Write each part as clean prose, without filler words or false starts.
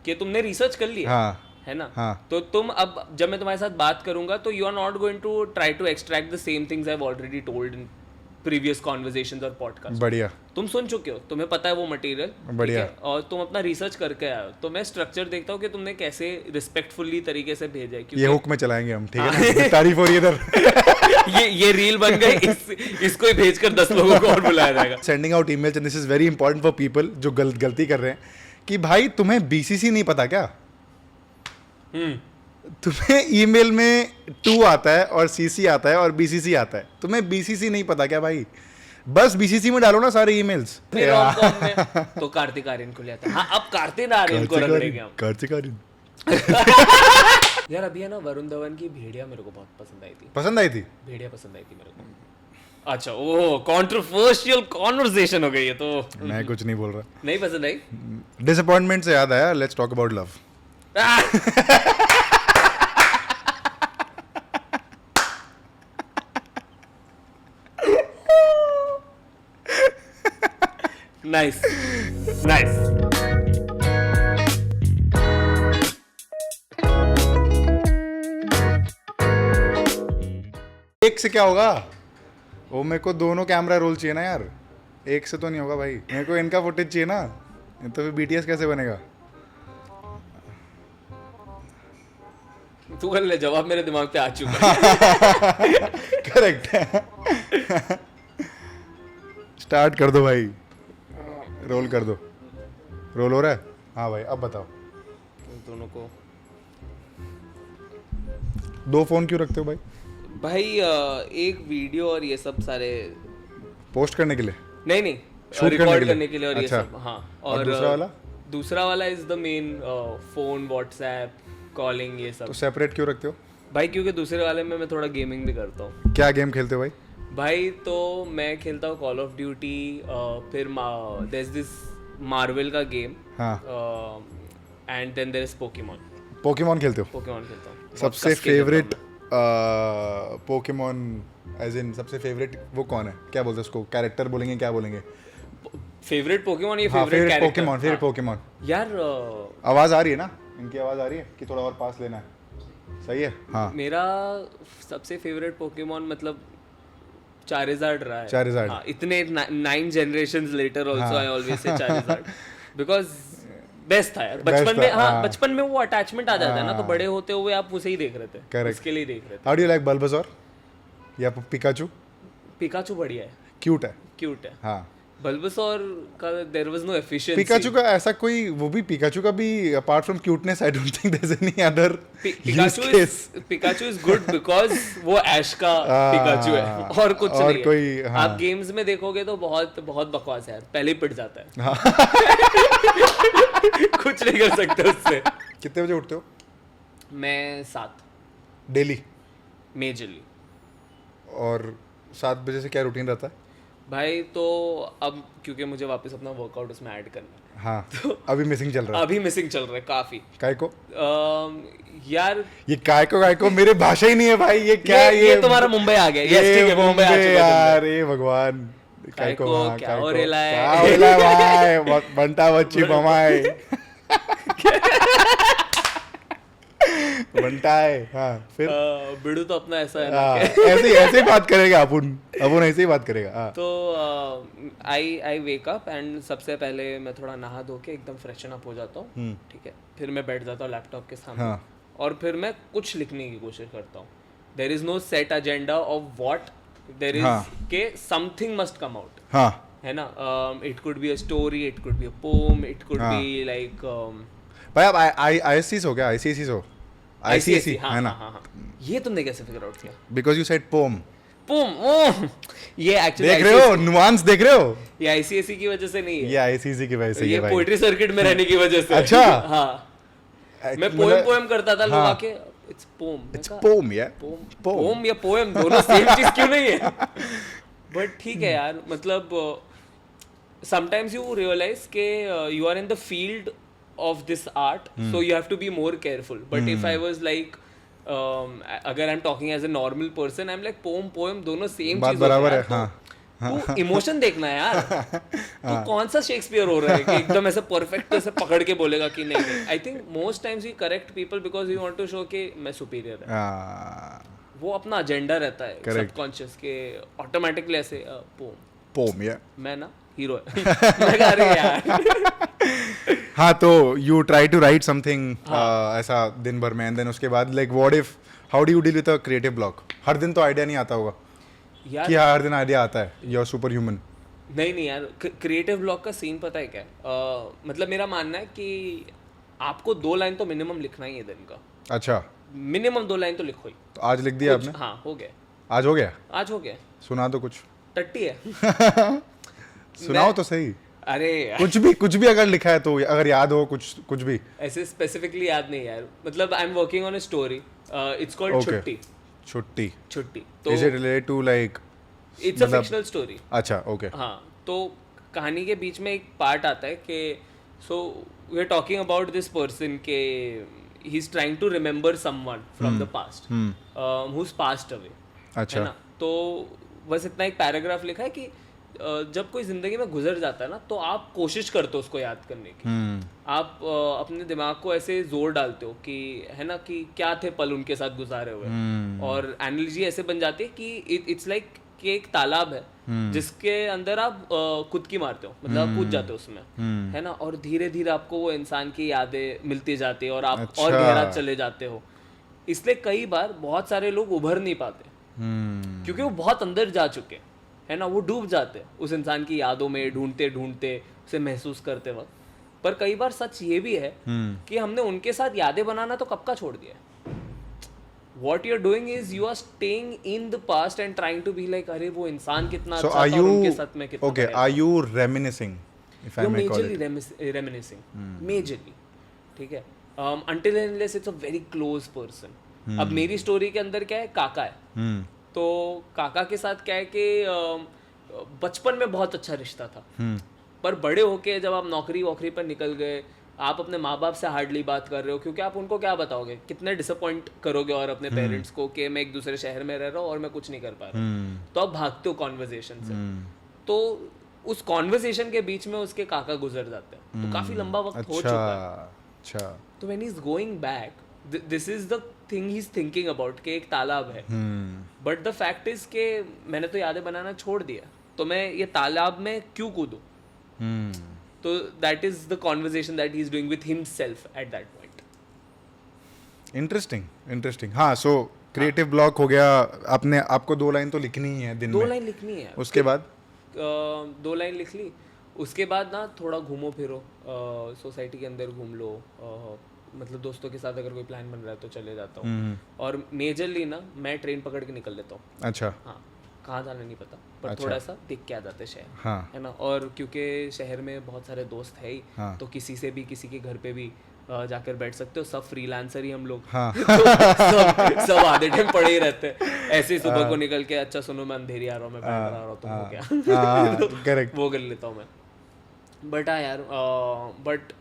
कि तुमने रिसर्च कर लिया हाँ है ना हाँ तो तुम अब जब मैं तुम्हारे साथ बात करूंगा तो you are not going to try to extract the same things I have already told in previous conversations और पॉडकास्ट बढ़िया तुम सुन चुके हो तुम्हें पता है वो मटेरियल बढ़िया। और तुम अपना रिसर्च करके आए हो तो मैं स्ट्रक्चर देखता हूँ कि तुमने कैसे रिस्पेक्टफुली तरीके से भेजा है ये क्योंकि हुक में चलाएंगे हम, ठीक है ना? तारीफ हो रही है इधर। ये रील बन गई इसको ही भेजकर 10 लोगों को और बुलाया जाएगा sending out emails and this is very important for people जो गलती कर रहे हैं कि भाई तुम्हें बीसीसी नहीं पता क्या? तुम्हें ईमेल में 2 आता है और सीसी आता है और बीसीसी आता है, तुम्हें बीसीसी नहीं पता क्या भाई? बस बीसीसी में डालो ना सारे ईमेल्स। फिर rom-com में तो कार्तिक आर्यन को लिया था। हाँ अब कार्तिक आर्यन को रगड़ेंगे हम। कार्तिक आर्यन यार अभी है ना वरुण धवन की भेड़िया मेरे को बहुत पसंद आई थी। पसंद आई थी? भेड़िया पसंद आई थी मेरे को। अच्छा ओ कंट्रोवर्शियल कॉन्वर्सेशन हो गई है तो मैं कुछ नहीं बोल रहा। नहीं पसंद आई? डिसअपॉइंटमेंट से याद आया, let's talk about love. Nice nice. एक से क्या होगा? वो मेरे को दोनों कैमरा रोल चाहिए ना यार, एक से तो नहीं होगा भाई। मेरे को इनका फुटेज चाहिए ना, तो फिर बीटीएस कैसे बनेगा? तू कर ले, जवाब मेरे दिमाग पे आ चुका है। करेक्ट। स्टार्ट कर दो भाई, रोल कर दो। रोल हो रहा है? हाँ भाई अब बताओ। दोनों को 2 फोन क्यों रखते हो भाई? भाई एक वीडियो और ये सब सारे पोस्ट करने के लिए? नहीं Shoot रिकॉर्ड करने के लिए और अच्छा। ये सब। हाँ और दूसरा वाला? दूसरा वाला is the main phone WhatsApp calling ये सब। तो सेपरेट क्यों रखते हो भाई क्योंकि दूसरे वाले में मैं थोड़ा गेमिंग भी करता हूँ। क्या गेम खेलते हो भाई? भाई तो मैं खेलता हूँ कॉल ऑफ ड्यूटी, फिर देयर इज दिस मार्वल का गेम हाँ and then there is Pokemon. Pokemon खेलते हो? पोकेमॉन खेलता हूँ। सबसे फेवरेट पोकेमॉन एज इन सबसे फेवरेट वो कौन है? क्या बोलते हैं उसको? कैरेक्टर बोलेंगे, क्या बोलेंगे? फेवरेट पोकेमॉन ये हाँ, favourite character Pokemon, favourite Pokemon. यार आवाज आ रही है ना? इनकी आवाज आ रही है कि थोड़ा और पास लेना है? सही है। हाँ मेरा सबसे फेवरेट पोकेमॉन मतलब चारिज़ार्ड रहा है। चारिज़ार्ड। हाँ, इतने 9 generations later also I always say Charizard because best था यार बचपन में। हाँ बचपन में वो अटैचमेंट आ जाता है ना, तो बड़े होते हुए आप उसे ही देख रहे थे। Correct. उसके लिए देख रहे थे। हाउ डू यू लाइक बल्बाज़ोर या पिकाचू? पिकाचू बढ़िया है, क्यूट है। क्यूट है। हाँ बल्बासोर का there was no efficiency. Pikachu का ऐसा कोई वो भी, पिकाचू का भी apart from cuteness I don't think there is any other Pikachu is good because वो ऐश का पिकाचू है और कुछ और नहीं कोई, है। हाँ। आप गेम्स में देखोगे तो बहुत बहुत बकवास है यार, पहले ही पिट जाता है। हाँ। कुछ नहीं कर सकते उससे। कितने बजे उठते हो? मैं 7 डेली? मेजरली। और 7 बजे से क्या रूटीन रहता है भाई? तो अब क्योंकि मुझे वापस अपना वर्कआउट उसमें ऐड करना है। हाँ तो अभी मिसिंग चल रहा है? अभी मिसिंग चल रहा है काफी। काय को? यार ये काय को मेरे भाषा ही नहीं है भाई। ये क्या ये तुम्हारा मुंबई आ गया। Yes, ठीक है, मुंबई आ चुका है यार। ये भगवान काय को हाँ, क्या काय हो को, रेला है? क्या हो रेला है भाई? बंटा बच्ची बमाए बंटा है। हाँ फिर बिड़ू तो अपना ऐसा है ना हाँ, ऐसे ही बात करेगा अपन ऐसे ही बात करेगा। हाँ तो आई वेक अप एंड सबसे पहले मैं थोड़ा नहा धो के एकदम फ्रेशन अप हो जाता हूँ। ठीक है, फिर मैं बैठ जाता हूँ लैपटॉप के सामने। हाँ। और फिर मैं कुछ लिखने की कोशिश करता हूँ। There is no set agenda of what there is के समथिंग मस्ट कम आउट। हाँ है ना? It could be a story, it could be a poem, it could be like भाई आप आईएससी हो क्या? आईसीएससी हो? आईसीएससी है ना? हाँ। ये तुमने कैसे फिगर आउट किया? Because you said poem. Poem ये एक्चुअली देख रहे हो नुआंस? देख रहे हो? ये आईसीएसई की वजह से नहीं है, ये आईसीएससी की वजह से ये भाई। पोएट्री सर्किट में रहने की वजह से। अच्छा। हाँ मैं पोएम करता था, लोग आके इट्स पोम, इट्स पोम या पोम या पोएम दोनों सेम चीज क्यों नहीं है? बट ठीक है यार, मतलब समटाइम्स यू रियलाइज के you are in the field of this art, so you have to be more careful. But if I was like अगर I'm talking as a normal person, I'm like poem दोनों same बात चीज बराबर है। तो हाँ तू इमोशन देखना है यार. तू कौन सा शेक्सपियर हो रहा है कि एकदम ऐसे परफेक्ट ऐसे पकड़ के बोलेगा कि नहीं. I think most times we correct people because you want to show कि मैं सुपीरियर है. वो अपना एजेंडा रहता है सबकॉन्शियस के ऑटोमेटिकली ऐसे पोम या मैं ना हीरो है. मैं कह रही यार. हाँ तो you try to write something ऐसा दिन भर में एंड देन उसके बाद like what if how do you deal with a creative block. हर दिन तो आइडिया नहीं आता होगा यार कि हर दिन आइडिया आता है. You are super human. नहीं यार क्रिएटिव ब्लॉक का सीन पता है क्या है? मतलब मेरा मानना है कि आपको 2 लाइन तो मिनिमम लिखना ही है दिन का. अच्छा मिनिमम 2 लाइन तो लिखो ही. तो आज लिख दिया आपने? हाँ हो गया. आज हो गया? आज हो गया. सुना तो कुछ. टट्टी है. सुनाओ तो सही. अरे कुछ भी अगर लिखा है तो अगर याद हो कुछ भी. ऐसे स्पेसिफिकली याद नहीं यार. मतलब I am working on a story. It's called छुट्टी. छुट्टी तो is it related to like it's a fictional story. अच्छा ओके. हाँ तो कहानी के बीच में एक पार्ट आता है कि so we are talking about this person के he is trying to remember someone from the past who passed away. अच्छा. है ना. तो बस इतना एक पैराग्राफ लिखा है कि जब कोई जिंदगी में गुजर जाता है ना तो आप कोशिश करते हो उसको याद करने की. आप अपने दिमाग को ऐसे जोर डालते हो कि है ना कि क्या थे पल उनके साथ गुजारे हुए. और एनालॉजी ऐसे बन जाती है कि इट्स लाइक कि एक तालाब है जिसके अंदर आप खुद की मारते हो. मतलब आप कूद जाते हो उसमें. है ना. और धीरे धीरे आपको वो इंसान की यादें मिलती जाती है और आप अच्छा. और गहरा चले जाते हो. इसलिए कई बार बहुत सारे लोग उभर नहीं पाते क्योंकि वो बहुत अंदर जा चुके हैं. है ना. वो डूब जाते हैं उस इंसान की यादों में ढूंढते ढूंढते उसे महसूस करते वक्त. पर कई बार सच ये भी है कि हमने उनके साथ यादें बनाना तो कब का छोड़ दिया है. What you're doing is you are staying in the past and trying to be like अरे वो इंसान कितना So अच्छा are था और उनके you साथ मैं कितना okay? Are you reminiscing? If I You're may call it. majorly reminiscing. Majorly. ठीक है. Until and unless it's a very close person. अब मेरी स्टोरी के अंदर क्या है काका है. तो काका के साथ क्या है कि बचपन में बहुत अच्छा रिश्ता था. पर बड़े होके जब आप नौकरी वोकरी पर निकल गए आप अपने माँ बाप से हार्डली बात कर रहे हो क्योंकि आप उनको क्या बताओगे. कितने डिसअपॉइंट करोगे और अपने पेरेंट्स को कि मैं एक दूसरे शहर में रह रहा हूँ और मैं कुछ नहीं कर पा रहा. तो आप भागते हो कॉन्वर्जेशन से. तो उस कॉन्वर्जेशन के बीच में उसके काका गुजर जाते हैं. तो काफी लंबा वक्त हो चुका है. अच्छा. तो when he is going back this is the thing he is thinking about कि एक तालाब है. बट द फैक्ट इज के मैंने तो यादें बनाना छोड़ दिया तो मैं ये तालाब में क्यों कूदूं. तो that is the conversation that he is doing with himself at that point. Interesting. हाँ so creative block हो गया. आपने आपको 2 लाइन तो लिखनी ही है दिन में. 2 लाइन लिखनी है. उसके बाद 2 लाइन लिख ली. उसके बाद ना थोड़ा घूमो फिरो सोसाइटी के अंदर घूम लो. मतलब दोस्तों के साथ अगर कोई प्लान बन रहा है तो चले जाता हूँ. और मेजरली ना मैं ट्रेन पकड़ के निकल लेता हूँ. अच्छा. हाँ कहाँ जाना नहीं पता पर अच्छा. थोड़ा सा देख के आ जाते शहर. हाँ. है ना. और क्योंकि शहर में बहुत सारे दोस्त है ही. हाँ. तो किसी से भी किसी के घर पे भी जाकर बैठ सकते हो. सब फ्रीलांसर ही हम लोग. हाँ. तो सब आधे टाइम पड़े ही रहते हैं. ऐसे ही सुबह को निकल के अच्छा सुनो मैं अंधेरी आ रहा हूँ मैं बैठ रहा हूँ तुम हो क्या. करेक्ट. वो कर लेता हूँ मैं. बट हाँ यार but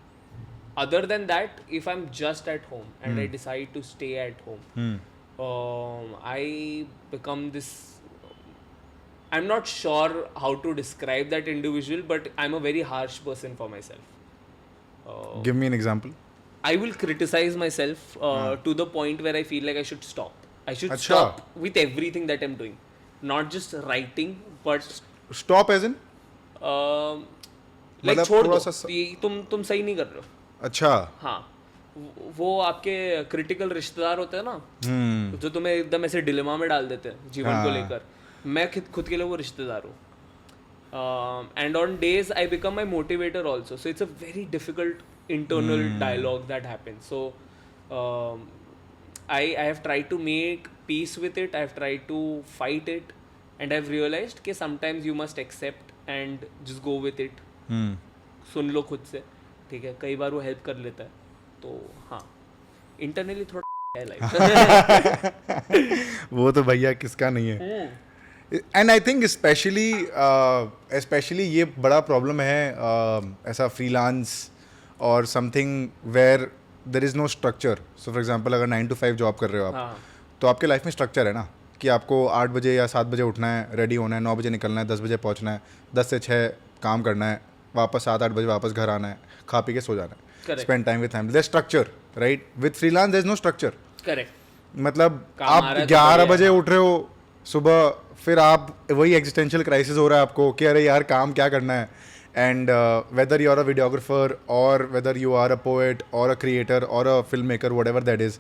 other than that if I'm just at home and I decide to stay at home I become this. I'm not sure how to describe that individual, but I'm a very harsh person for myself. Give me an example. I will criticize myself to the point where I feel like I should stop. I should Achha. stop with everything that I'm doing. Not just writing, but Stop as in? like मतलब छोड़ थोड़ा दो. सा ये तुम सही नहीं कर रहे हो. अच्छा. हाँ वो आपके क्रिटिकल रिश्तेदार होते हैं ना जो तुम्हें एकदम ऐसे डिलेमा में डाल देते हैं जीवन को लेकर. मैं खुद के लिए वो रिश्तेदार हूँ. And on days I become my motivator also. So it's a very difficult internal dialogue that happen. So I have tried to make peace with it. I have tried to fight it and I have realized कि sometimes you must accept and just go with it. सुन लो खुद से. ठीक है. कई बार वो help कर लेता है. तो हाँ इंटरनली थोड़ा है लाइफ. वो तो भैया किसका नहीं है. एंड आई थिंक स्पेशली ये बड़ा प्रॉब्लम है ऐसा फ्रीलांस और something where there is no structure. So for example अगर 9 to 5 जॉब कर रहे हो आप तो आपके लाइफ में स्ट्रक्चर है ना कि आपको 8 बजे या 7 बजे उठना है, रेडी होना है, 9 बजे निकलना है, 10 बजे पहुंचना है, 10 से 6 काम करना है, वापस 7-8 बजे वापस घर आना है, खा पी के सो जाना है, Correct. Spend time with family, there structure, right? With freelance there is no structure. Correct. मतलब काम आ आप रहा है तो 11 बढ़िया बजे है। उठ रहे हो सुबह, फिर आप वही एग्जिस्टेंशियल क्राइसिस हो रहा है आपको कि अरे यार काम क्या करना है, and whether you are a videographer और whether you are a poet और अ क्रिएटर और a film maker, whatever that is,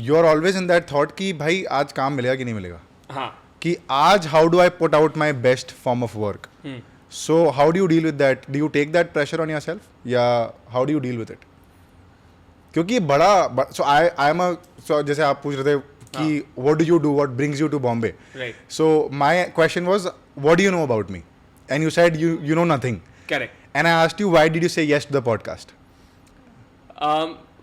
you are always in that thought कि भाई आज काम मिलेगा कि नहीं मिलेगा, हाँ। कि आज how do I put out my best form of work. So how do you deal with that? Do you take that pressure on your self, या how do you deal with it? क्योंकि ये बड़ा सो I am अ, सो जैसे आप पूछ रहे थे कि what do you do, what brings you to Bombay, Right. So my question was what do you know about me, and you said you know nothing, Correct. and I asked you why did you say yes to the podcast?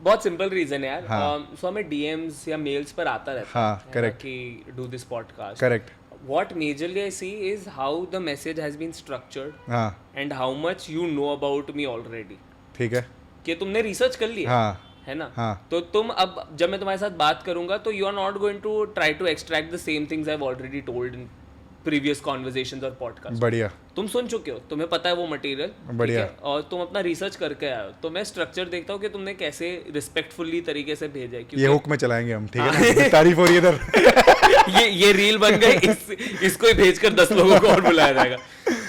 बहुत simple reason है यार. हाँ. सो हमें DMs या mails पर आता रहता हाँ, है correct. कि do this podcast. Correct. What majorly I see is how the message has been structured हाँ, and how much you know about me already. ठीक है. कि तुमने रिसर्च कर लिया हाँ, है ना. हाँ. तो तुम अब जब मैं तुम्हारे साथ बात करूंगा तो you are not going to try to extract the same things I have already told in previous conversations और पॉडकास्ट. बढ़िया. तुम सुन चुके हो, तुम्हें पता है वो मटेरियल. बढ़िया. और तुम अपना रिसर्च करके आए हो, तो मैं स्ट्रक्चर देखता हूँ कि तुमने कैसे रिस्पेक्टफुली तरीके से भेजा है. ये क्योंकि हुक में चलाएंगे हम, ठीक है ना? तारीफ हो रही है इधर. ये रील बन गई. इसको ही भेजकर 10 लोगों को और बुलाया जाएगा.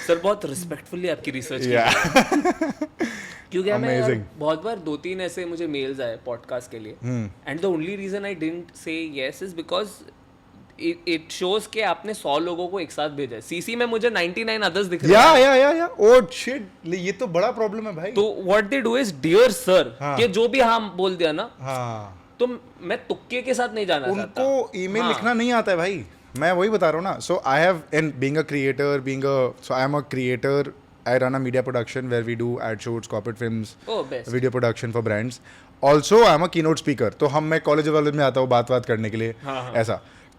सर बहुत रिस्पेक्टफुली आपकी रिसर्च की Yeah. क्योंकि हमें यार Amazing. बहुत बार 2-3 ऐसे मुझे मेल्स आए पॉडकास्ट के लिए, and the only reason I didn't say yes is because it shows के आपने 100 लोगों को एक साथ भेजा है. सीसी में मुझे 99 अदर्स दिख रहे हैं. या ओह शिट, ये तो बड़ा प्रॉब्लम है भाई. तो what they do is dear sir, हाँ. कि जो भी हाँ बोल दिया ना, हाँ, तो मैं तुक्के के साथ नहीं जाना चाहता. उनको ईमेल हाँ. लिखना नहीं आता है भाई. मैं वही बता रहा हूँ ना. So I have in being a creator, so I am a creator. I run a media production where we do ad shoots, corporate films, Oh, best. video production for brands. Also, I'm a keynote speaker. तो मैं college वाले में आता हूँ बात करने के लिए. हाँ. ऐसा.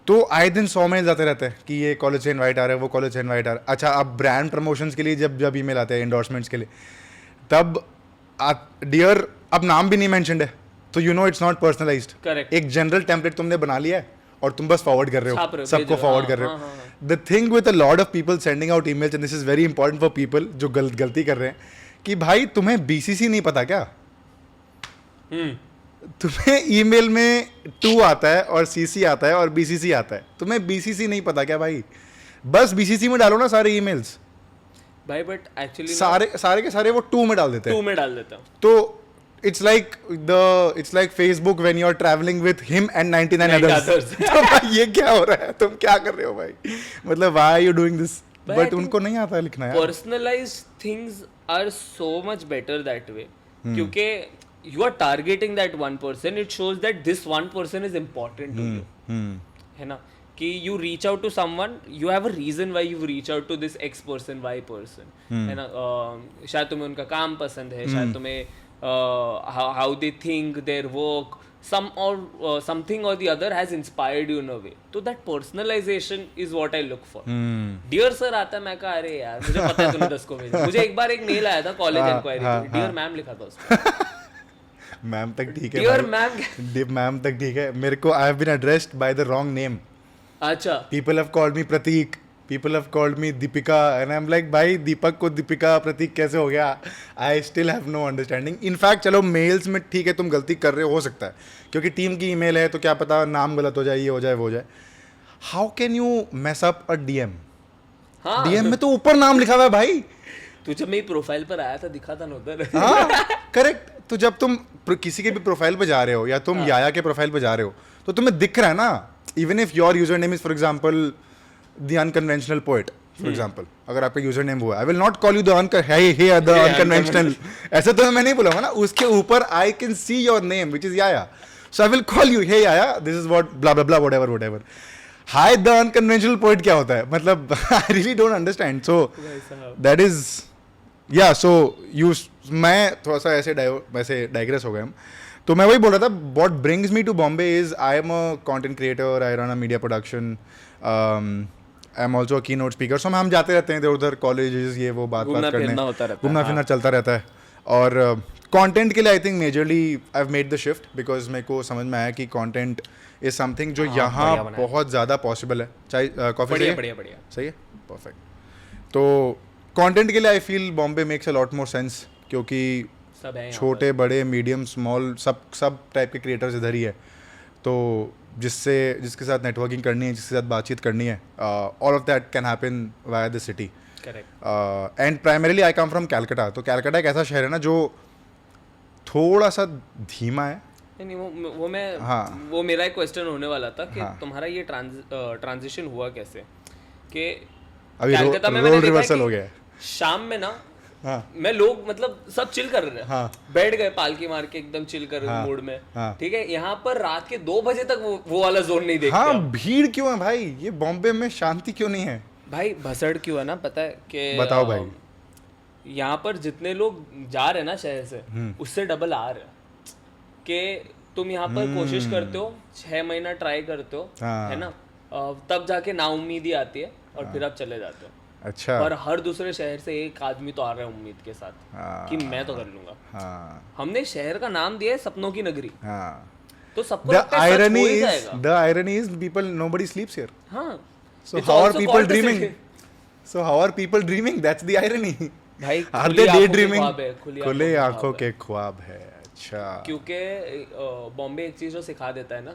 तो आए दिन 100 मेल्स आते रहते हैं कि ये कॉलेज से इनवाइट आ रहा है, वो कॉलेज से इनवाइट आ रहा है. अच्छा, अब ब्रांड प्रमोशंस के लिए जब ईमेल आते हैं, एंडोर्समेंट्स के लिए, तब डियर अब नाम भी नहीं मेंशन्ड है, तो you know it's not personalised. Correct. एक जनरल टेम्पलेट तुमने बना लिया है और तुम बस फॉरवर्ड कर रहे छाप हो, रहे हो, सबको भेज रहे हो. फॉरवर्ड हाँ, कर रहे हाँ, हो. हाँ. The thing with a lot of people sending out emails, and this is very important for people जो गलती कर रहे हैं, कि भाई तुम्हें बीसीसी नहीं पता क्या? तुम्हें ईमेल में 2 आता है और सीसी आता है और बीसीसी आता है. तुम्हें बीसीसी नहीं पता क्या भाई? बस बीसीसी में डालो ना सारे ईमेल्स. भाई बट एक्चुअली सारे के सारे वो 2 में डाल देते हैं. 2 में डाल देता हूँ. तो it's like Facebook when you're traveling with him and 99 others. तो भाई ये क्या हो रहा है? तुम क्या कर रहे हो भाई? मतलब why are you doing this? But I But think उनको नहीं आता है लिखना यार. Personalized things are so much better that way. क्योंकि you are targeting that one person, it shows that this one person is important to you. है ना? कि you reach out to someone, you have a reason why you reach out to this X person, Y person. है ना? शायद तुम्हें उनका काम पसंद है, शायद तुम्हें how they think, their work, something or the other has inspired you in a way. So that personalization is what I look for. Dear sir आता है, मैं कहा अरे यार मुझे पता है तूने 10 को भेजा. मुझे एक बार एक मेल आया था कॉलेज इंक्वायरी पे, डियर मैम लिखा था उसमें. मैम तक ठीक है. Dear ma'am. मैम तक ठीक है. मेरे को I have been addressed by the wrong name. अच्छा. People have called me Pratik. People have called me Deepika, and I'm like, भाई दीपक को दीपिका प्रतीक कैसे हो गया? I still have no understanding. In fact, चलो मेल्स में ठीक है तुम गलती कर रहे हो सकता है, क्योंकि टीम की ईमेल है तो क्या पता नाम गलत हो जाए, ये हो जाए, वो हो जाए. How can you mess up a DM? हाँ. DM में तो ऊपर नाम लिखा हुआ है भाई. तू जब मेरी प्रोफाइल पर आया था दिखा था ना उधर. हाँ करेक्ट. तो जब तुम किसी के भी प्रोफाइल पे जा रहे हो या तुम याया के प्रोफाइल पे जा रहे हो तो तुम्हें दिख रहा है ना. Even if your user name is for example the unconventional poet, for example, अगर आपका यूजर नेम वो है, I will not call you the unconventional. ऐसा तो मैं नहीं बोलूंगा ना. उसके ऊपर I can see your name which is Yaya, so I will call you hey Yaya, this is what blah blah blah whatever. Hi the unconventional poet क्या होता है? मतलब I really don't understand. So that is या so you. मैं थोड़ा सा वैसे digress हो गए हम. तो मैं वही बोल रहा था, what brings me to Bombay is I am a content creator, I run a media production, I am also a keynote speaker. सो हम जाते रहते हैं इधर उधर कॉलेजेस, ये वो बात करने, घूमना फिरना चलता रहता है. और कंटेंट के लिए I think majorly I have made the shift because मेरे को समझ में आया कि कंटेंट इज समथिंग जो यहाँ बढ़िया बनाया। बहुत ज़्यादा पॉसिबल है. चाहे कॉफी बढ़िया बढ़िया बढ़िया. सही है, परफेक्ट. तो कंटेंट के लिए I feel Bombay makes a lot more sense क्योंकि सब है यहाँ छोटे बड़े मीडियम स्मॉल सब टाइप के क्रिएटर्स इधर ही है. तो जिसके साथ नेटवर्किंग करनी है, जिसके साथ बातचीत करनी है, all of that can happen via the city. Correct. And primarily I come from Calcutta. तो कैलकाटा एक ऐसा शहर है ना जो थोड़ा सा धीमा है. नहीं वो मैं हाँ. वो मेरा एक क्वेश्चन होने वाला था कि हाँ. तुम्हारा ये ट्रांजिशन हुआ कैसे कि अभी कलकत्ता में रोल मैंने देखा रिवर्सल कि हो गया है. शाम में ना हाँ. मैं लोग मतलब सब चिल कर रहे हैं. हाँ. बैठ गए पालकी मार के एकदम चिल कर रहे हाँ. मूड में. हाँ. ठीक है. यहाँ पर रात के 2 बजे तक वो वाला जोन नहीं देखते हाँ, हम. भीड़ क्यों है भाई? ये बॉम्बे में शांति क्यों नहीं है? भाई भसड़ क्यों है ना, पता है कि बताओ भाई. यहाँ पर जितने लोग जा रहे हैं ना शहर से उससे डबल आ रहे हैं. कि तुम यहाँ पर कोशिश करते हो 6 महीना ट्राई करते हो, हाँ. है ना, तब जाके नाउम्मीदी आती है और फिर आप चले जाते हो. अच्छा. और हर दूसरे शहर से एक आदमी तो आ रहा है उम्मीद के साथ हाँ. कि मैं तो कर लूंगा. हाँ. हमने शहर का नाम दिया है सपनों की नगरी. हाँ. तो सबको The लगता है सच irony हो ही is, जाएगा. the irony is, people nobody sleeps here. हाँ. So It's how are also people called the dreaming? city. So how are people dreaming? That's the irony. भाई Are खुली they आंखों के daydreaming? ख्वाब है, खुली खुले आंखों आंखों के के ख्वाब है. अच्छा. क्योंकि बॉम्बे एक चीज जो सिखा देता है ना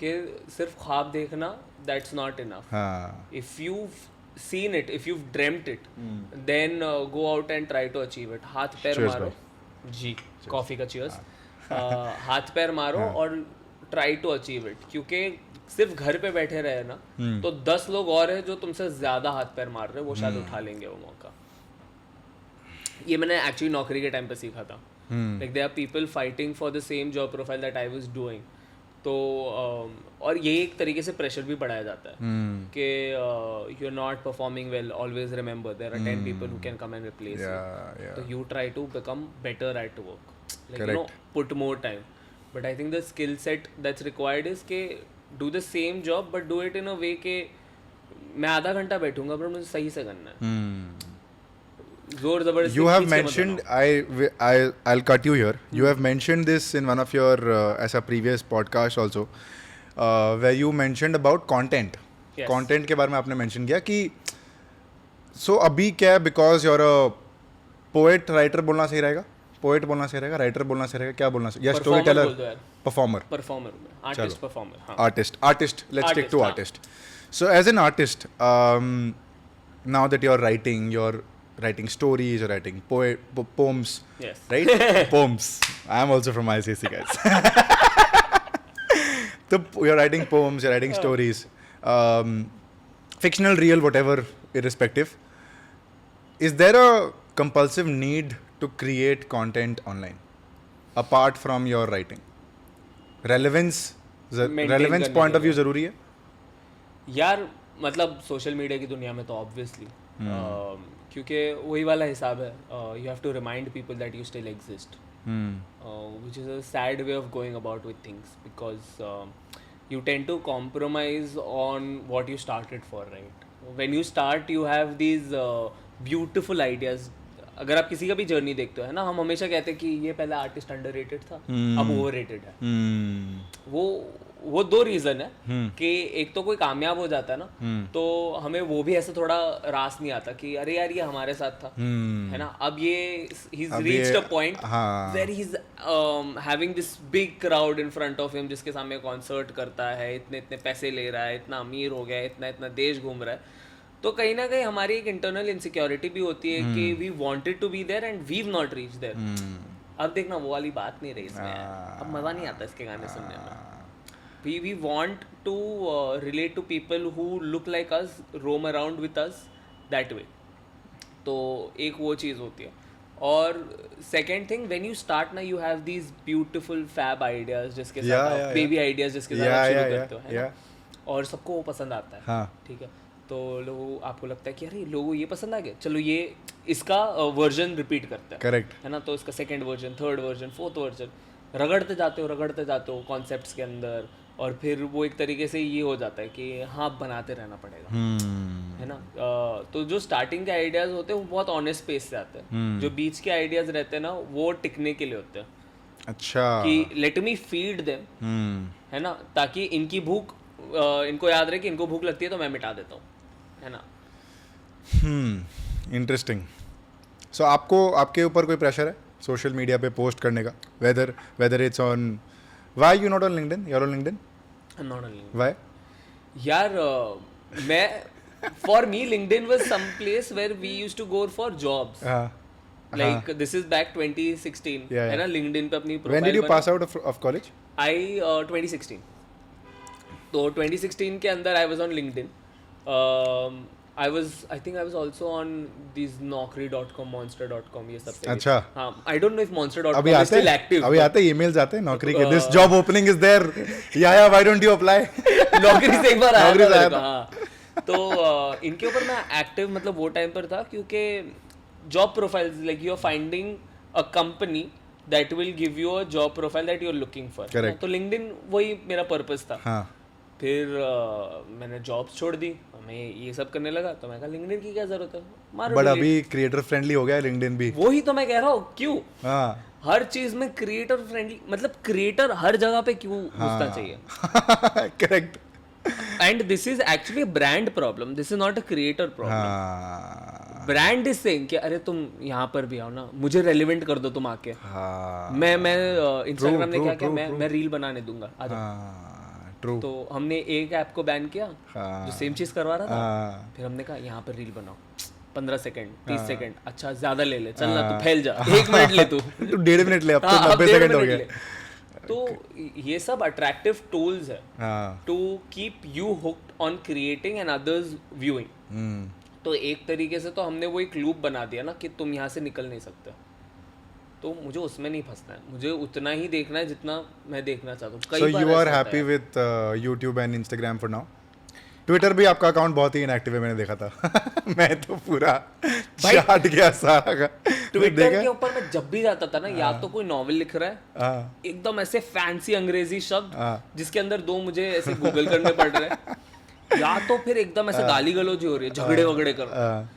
कि सिर्फ ख्वाब देखना दैट्स नॉट इनफ. हाँ. If you seen it, if you've dreamt it, then go out and try to achieve it. हाथ पैर Cheers, मारो जी, कॉफी का cheers. हाथ पैर मारो और try to achieve it. क्योंकि सिर्फ घर पे बैठे रहे ना तो 10 लोग और हैं जो तुमसे ज्यादा हाथ पैर मार रहे हैं, वो शायद उठा लेंगे वो मौका. ये मैंने एक्चुअली नौकरी के टाइम पे सीखा था. Like there are people fighting for the same job profile that I was doing. तो और ये एक तरीके से प्रेशर भी बढ़ाया जाता है कि you are not performing well, always remember there are 10 people who can come and replace you. तो you try to become better at work, like you know, put more time. But I think the skill set that's required is के do the same job but do it in a way के मैं आधा घंटा बैठूंगा पर मुझे सही से करना है. जोर जबरदस्ती You have खींच के मत mentioned, I'll cut you here. You have mentioned this in one of your as a previous podcast also, where you mentioned about content. Yes. Content के बारे में आपने mention किया कि so अभी क्या है, because you're a poet, writer बोलना सही रहेगा? Poet बोलना सही रहेगा? Writer बोलना सही रहेगा? क्या बोलना सही? या Performer storyteller? बोल दो यार. Performer. परफॉर्मर में आर्टिस्ट परफॉर्मर. हाँ. Artist. Let's stick to हाँ. artist. So as an artist, now that you're writing stories, you're writing poems, Yes. right? Poems. I'm also from ICC, guys. So you're writing poems, you're writing stories, fictional, real, whatever, irrespective. Is there a compulsive need to create content online apart from your writing? Relevance करने point of के view जरूरी है? यार मतलब social media की दुनिया में तो ऑब्वियसली क्योंकि वही वाला हिसाब है. You have to remind people that you still exist, which is a sad way of going about with things because you tend to compromise on what you started for, right? When you start you have these beautiful ideas. अगर आप किसी का भी journey देखते हो, है ना, हम हमेशा कहते हैं कि ये पहला आर्टिस्ट अंडररेटेड था, अब ओवररेटेड है. वो 2 रीजन है कि एक तो कोई कामयाब हो जाता है ना तो हमें वो भी ऐसा थोड़ा रास नहीं आता कि अरे यार ये हमारे साथ था, है ना. अब ये he's reached a point where he's having this big crowd in front of him जिसके सामने कॉन्सर्ट करता है, इतने पैसे ले रहा है, इतना अमीर हो गया है, इतना देश घूम रहा है. तो कहीं ना कहीं हमारी एक इंटरनल इनसिक्योरिटी भी होती है कि we wanted to be there and we have not reached there. अब देखना वो वाली बात नहीं रही इसमें. अब मज़ा नहीं आता इसके गाने सुनने में. We want to relate to people who look like us, roam around with us that way. तो एक वो चीज़ होती है. और second thing, when you start ना, you have these beautiful fab ideas जिसके साथ आप बेबी आइडियाज जिसके साथ आप शुरू करते हो, है ना, और सबको वो पसंद आता है. ठीक है. तो लोगों आपको लगता है कि अरे लोगों ये पसंद आ गया, चलो ये इसका वर्जन रिपीट करते हैं. करेक्ट है ना. तो इसका second version, third version, fourth version रगड़ते जाते हो कॉन्सेप्ट्स के अंदर, और फिर वो एक तरीके से ये हो जाता है कि हाँ बनाते रहना पड़ेगा, है ना। तो जो स्टार्टिंग के आइडियाज होते हैं वो बहुत ऑनेस्ट स्पेस से आते हैं, जो बीच के आइडियाज रहते हैं ना वो टिकने के लिए होते हैं अच्छा कि लेट मी फीड देम, है ना, ताकि इनकी भूख इनको याद रहे कि इनको भूख लगती है तो मैं मिटा देता हूँ, है ना। इंटरेस्टिंग। सो आपको आपके ऊपर कोई प्रेशर है सोशल मीडिया पे पोस्ट करने का, whether it's on, why you not on LinkedIn, you are on LinkedIn, not only why? यार मैं for me LinkedIn was some place where we used to go for jobs, like this is back 2016, है ना। LinkedIn पे अपनी when did you pass out of college? I 2016, तो 2016 के अंदर I was on LinkedIn. I think I was also on these naukri.com, monster.com, ये सब पे। अच्छा। हाँ, I don't know if monster.com अभी is आते still active, अभी आते ईमेल्स आते हैं नौकरी के, this job opening is there, या व्हाई डोंट यू अप्लाई? नौकरी से एक बार आया नौकरी से था आया मेरे को, हाँ। तो इनके ऊपर मैं एक्टिव मतलब वो टाइम पर था क्योंकि job profiles, like you are finding a company that will give you a job profile that you are looking for. तो लिंक्डइन वही मेरा पर्पस था। हाँ। फिर मैंने जॉब्स छोड़ दी, मैं ये सब करने लगा, तो मैं कहा लिंक्डइन की क्या जरूरत है, मारो बट delete। अभी क्रिएटर फ्रेंडली हो गया है लिंक्डइन भी। वही तो मैं कह रहा हूँ, क्यों हाँ हर चीज में क्रिएटर फ्रेंडली, मतलब क्रिएटर हर जगह पे क्यों घुसना चाहिए? Correct. And this is actually brand problem, this is not a creator problem. हाँ ब्रांड इज सेइंग कि अरे तुम यहाँ पर भी आओ ना, मुझे रेलिवेंट कर दो तुम आके। हाँ मैं इंस्टाग्राम ने क्या किया, मैं रील बनाने दूंगा, आ जाओ। हाँ ट्रू। तो हमने एक ऐप को बैन किया हाँ। जो सेम चीज करवा रहा था। हाँ। फिर हमने कहा यहाँ पर रील बनाओ, 15 सेकंड 30 सेकंड, अच्छा ज्यादा ले ले, चल ना तू फैल जा, 1 मिनट ले तू। तू 1.5 मिनट ले, अब तो हाँ, अब 90 1.5 सेकंड हो मिनट गए। ले। तो ये सब अट्रैक्टिव टूल्स है हाँ to keep you hooked on creating and others viewing. तो एक तरीके से तो हमने वो एक लूप बना दिया ना कि तुम यहाँ से निकल नहीं सकते। तो मुझे उसमें नहीं फंसना है, मुझे उतना ही देखना है जितना मैं देखना चाहता हूँ। So you are happy with YouTube and Instagram for now? Twitter भी आपका अकाउंट बहुत ही इनएक्टिव है, मैंने देखा था। मैं तो पूरा चाट गया सारा का। ट्विटर के ऊपर मैं जब भी जाता था ना, या तो कोई नॉवेल लिख रहा है हाँ एकदम ऐसे फैंसी अंग्रेजी शब्द हाँ। जिसके अंदर 2 मुझे ऐसे गूगल करने पड़ रहे हैं, या तो फिर एकदम ऐसे गाली गलौज हो रही है, झगड़े वगड़े कर।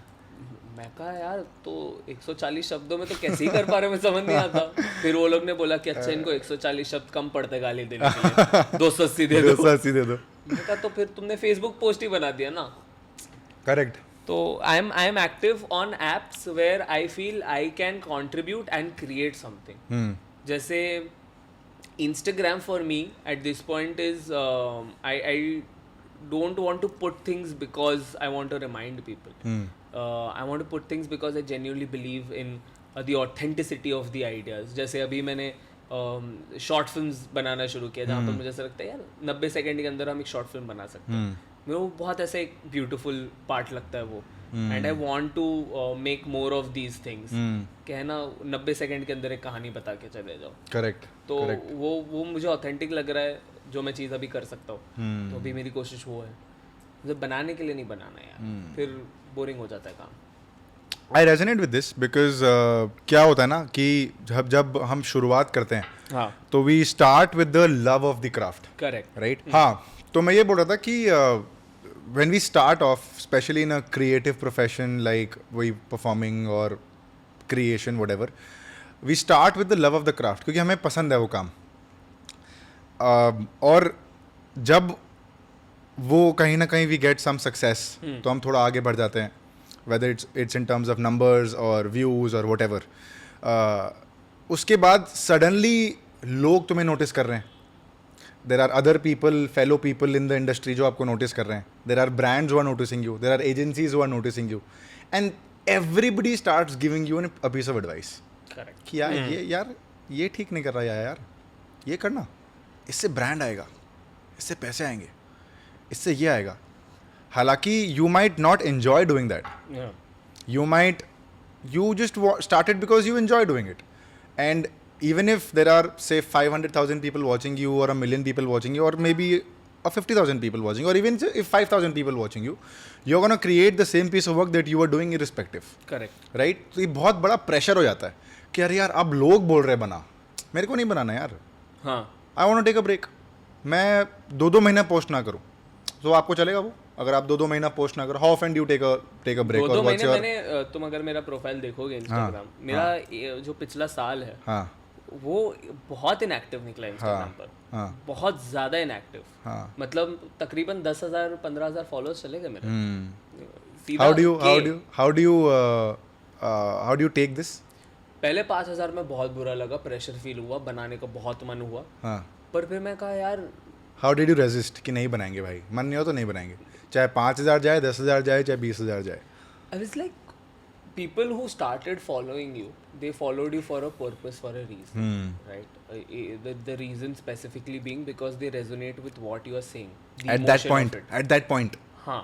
मैं कहा यार तो 140 शब्दों में तो कैसे ही कर पा रहे, मैं समझ नहीं आता। फिर वो लोग ने बोला कि अच्छा इनको 140 शब्द कम पड़ते गाली देने के लिए, 280 दे दो। 280 दे दो। मैं कहा तो फिर तुमने फेसबुक पोस्ट ही बना दिया ना। करेक्ट। तो I am active on apps where I feel I can contribute and create something. जैसे Instagram for me at this point is I don't want to put things because I want to remind people. I want to put things because I genuinely believe in the authenticity of the ideas. जैसे अभी मैंने short films बनाना शुरू किया जहाँ पर मुझे ऐसा लगता है यार 90 सेकंड के अंदर हम एक शॉर्ट फिल्म बना सकते हैं। मेरे को बहुत ऐसा एक ब्यूटीफुल पार्ट लगता है वो, and I want to make more of these things. क्या है ना, 90 सेकंड के अंदर एक कहानी बता के चले जाओ। करेक्ट। तो वो मुझे ऑथेंटिक लग रहा है जो मैं चीज़ अभी कर सकता हूँ। तो अभी मेरी कोशिश वो है, मुझे बनाने के लिए नहीं बनाना यार, फिर बोरिंग हो जाता है काम। I resonate with this because क्या होता है ना कि जब हम शुरुआत करते हैं हाँ तो we start with the love of the craft, correct right? हाँ, तो मैं ये बोल रहा था कि when we start off specially in a creative profession like वही परफॉर्मिंग और creation whatever, we start with the love of the craft क्योंकि हमें पसंद है वो काम। और जब वो कहीं ना कहीं वी गेट सम सक्सेस तो हम थोड़ा आगे बढ़ जाते हैं, whether it's in terms of numbers और व्यूज़ और व्हाटएवर। उसके बाद सडनली लोग तुम्हें नोटिस कर रहे हैं, there are other people, fellow people in the industry जो आपको नोटिस कर रहे हैं, there are brands who are noticing you, there are agencies who are noticing you, and everybody starts giving you a piece of advice कि यार ये ठीक नहीं कर रहा यार, ये करना, इससे ब्रांड आएगा, इससे पैसे आएंगे, इससे ये आएगा। हालांकि you might not enjoy doing that, you just started because you enjoy doing it, and even if there are say 500,000 people watching you or 1 million people watching you or maybe 50,000 people watching, or even if 5,000 people watching you, you're going to create the same piece of work that you were doing irrespective. Correct. Right? तो ये बहुत बड़ा pressure हो जाता है कि अरे यार अब लोग बोल रहे बना, मेरे को नहीं बनाना यार, हाँ, I want to take a break. मैं 2-2 महीना पोस्ट ना करूँ तो आपको चलेगा वो? अगर आप 2-2 महीना पोस्ट ना करो, how often do you take a break? दो और महीने मैंने तुम अगर मेरा प्रोफाइल देखोगे इंस्टाग्राम, मेरा जो पिछला साल है हाँ वो बहुत इनएक्टिव निकला इंस्टाग्राम पर, हाँ बहुत ज्यादा इनएक्टिव। हाँ मतलब तकरीबन 10,000-15,000 फॉलोअर्स चले गए मेरे। सीधा how do you take this? पहले 5,000 में बहुत बुरा लगा, प्रेशर फील हुआ, बनाने का बहुत मन हुआ, हाँ पर फिर मैं कहा यार हाउ डिड यू रेजिस्ट कि नहीं बनाएंगे भाई, मन नहीं हो तो नहीं बनाएंगे, चाहे 5,000 जाए, 10,000 जाए, चाहे 20,000 जाए. I was like, people who started following you, they followed you for a purpose, for a reason, right? The reason specifically being because they resonate with what you are saying. The At that emotion point, of it. at that point. हाँ.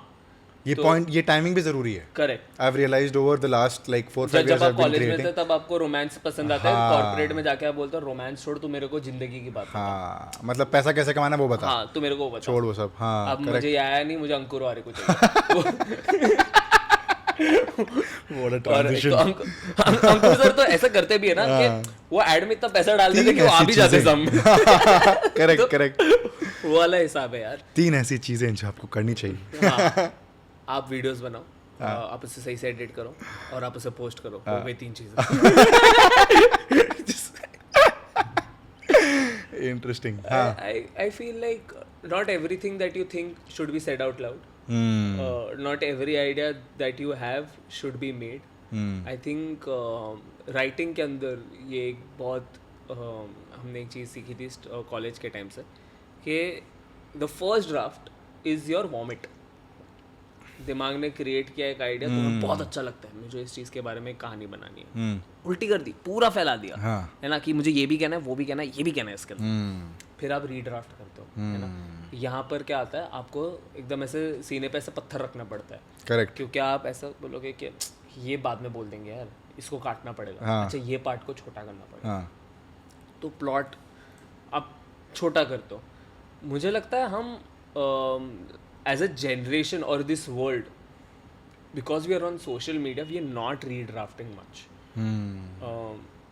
ये तो- point, ये timing भी जरूरी है. Correct. I've realized over the last like 4-5 years जब आप I've been college में थे creating. तब आपको रोमांस पसंद आता है, हाँ. कॉर्पोरेट में जाके आप बोलते हो रोमांस छोड़, तू मेरे को जिंदगी की बात बता। हाँ, मतलब पैसा कैसे कमाना है वो बता. हाँ, तू मेरे को बता। छोड़ वो सब. हाँ, अब correct. मुझे ये आया नहीं, मुझे अंकुर वारे को चाहिए। What a और transition. तो अंकुर सर तो ऐसा करते भी है ना कि वो एड में इतना पैसा डाल देते कि वो आ भी जाते सामने। Correct, correct. वो वाला हिसाब है यार। 3 ऐसी चीजें हैं जो आपको करनी चाहिए. हाँ, आप वीडियोस बनाओ, आप उसे सही से एडिट करो और आप उसे पोस्ट करो, वो वे 3 चीजें। Interesting. हाँ. I feel like not everything that you think should be said out loud. Not every idea that you have should be made. I think writing के अंदर ये एक बहुत हमने एक चीज़ सीखी थी कॉलेज के टाइम से कि the first draft is your vomit. दिमाग ने क्रिएट किया एक आइडिया, तुम्हें बहुत अच्छा लगता है, मुझे इस चीज़ के बारे में कहानी बनानी है, उल्टी कर दी, पूरा फैला दिया, है ना, कि मुझे ये भी कहना है, वो भी कहना है, ये भी कहना है इसके अंदर। फिर आप रीड्राफ्ट करते हो, है ना। यहाँ पर क्या आता है, आपको एकदम ऐसे सीने पे ऐसे पत्थर रखना पड़ता है। करेक्ट. क्योंकि आप ऐसा बोलोगे कि ये बाद में बोल देंगे यार, इसको काटना पड़ेगा, हाँ. अच्छा ये पार्ट को छोटा करना पड़ेगा, हाँ. तो प्लॉट आप छोटा करते हो। मुझे लगता है हम एज अ जनरेशन और this world, because we are on social media, we are not redrafting much.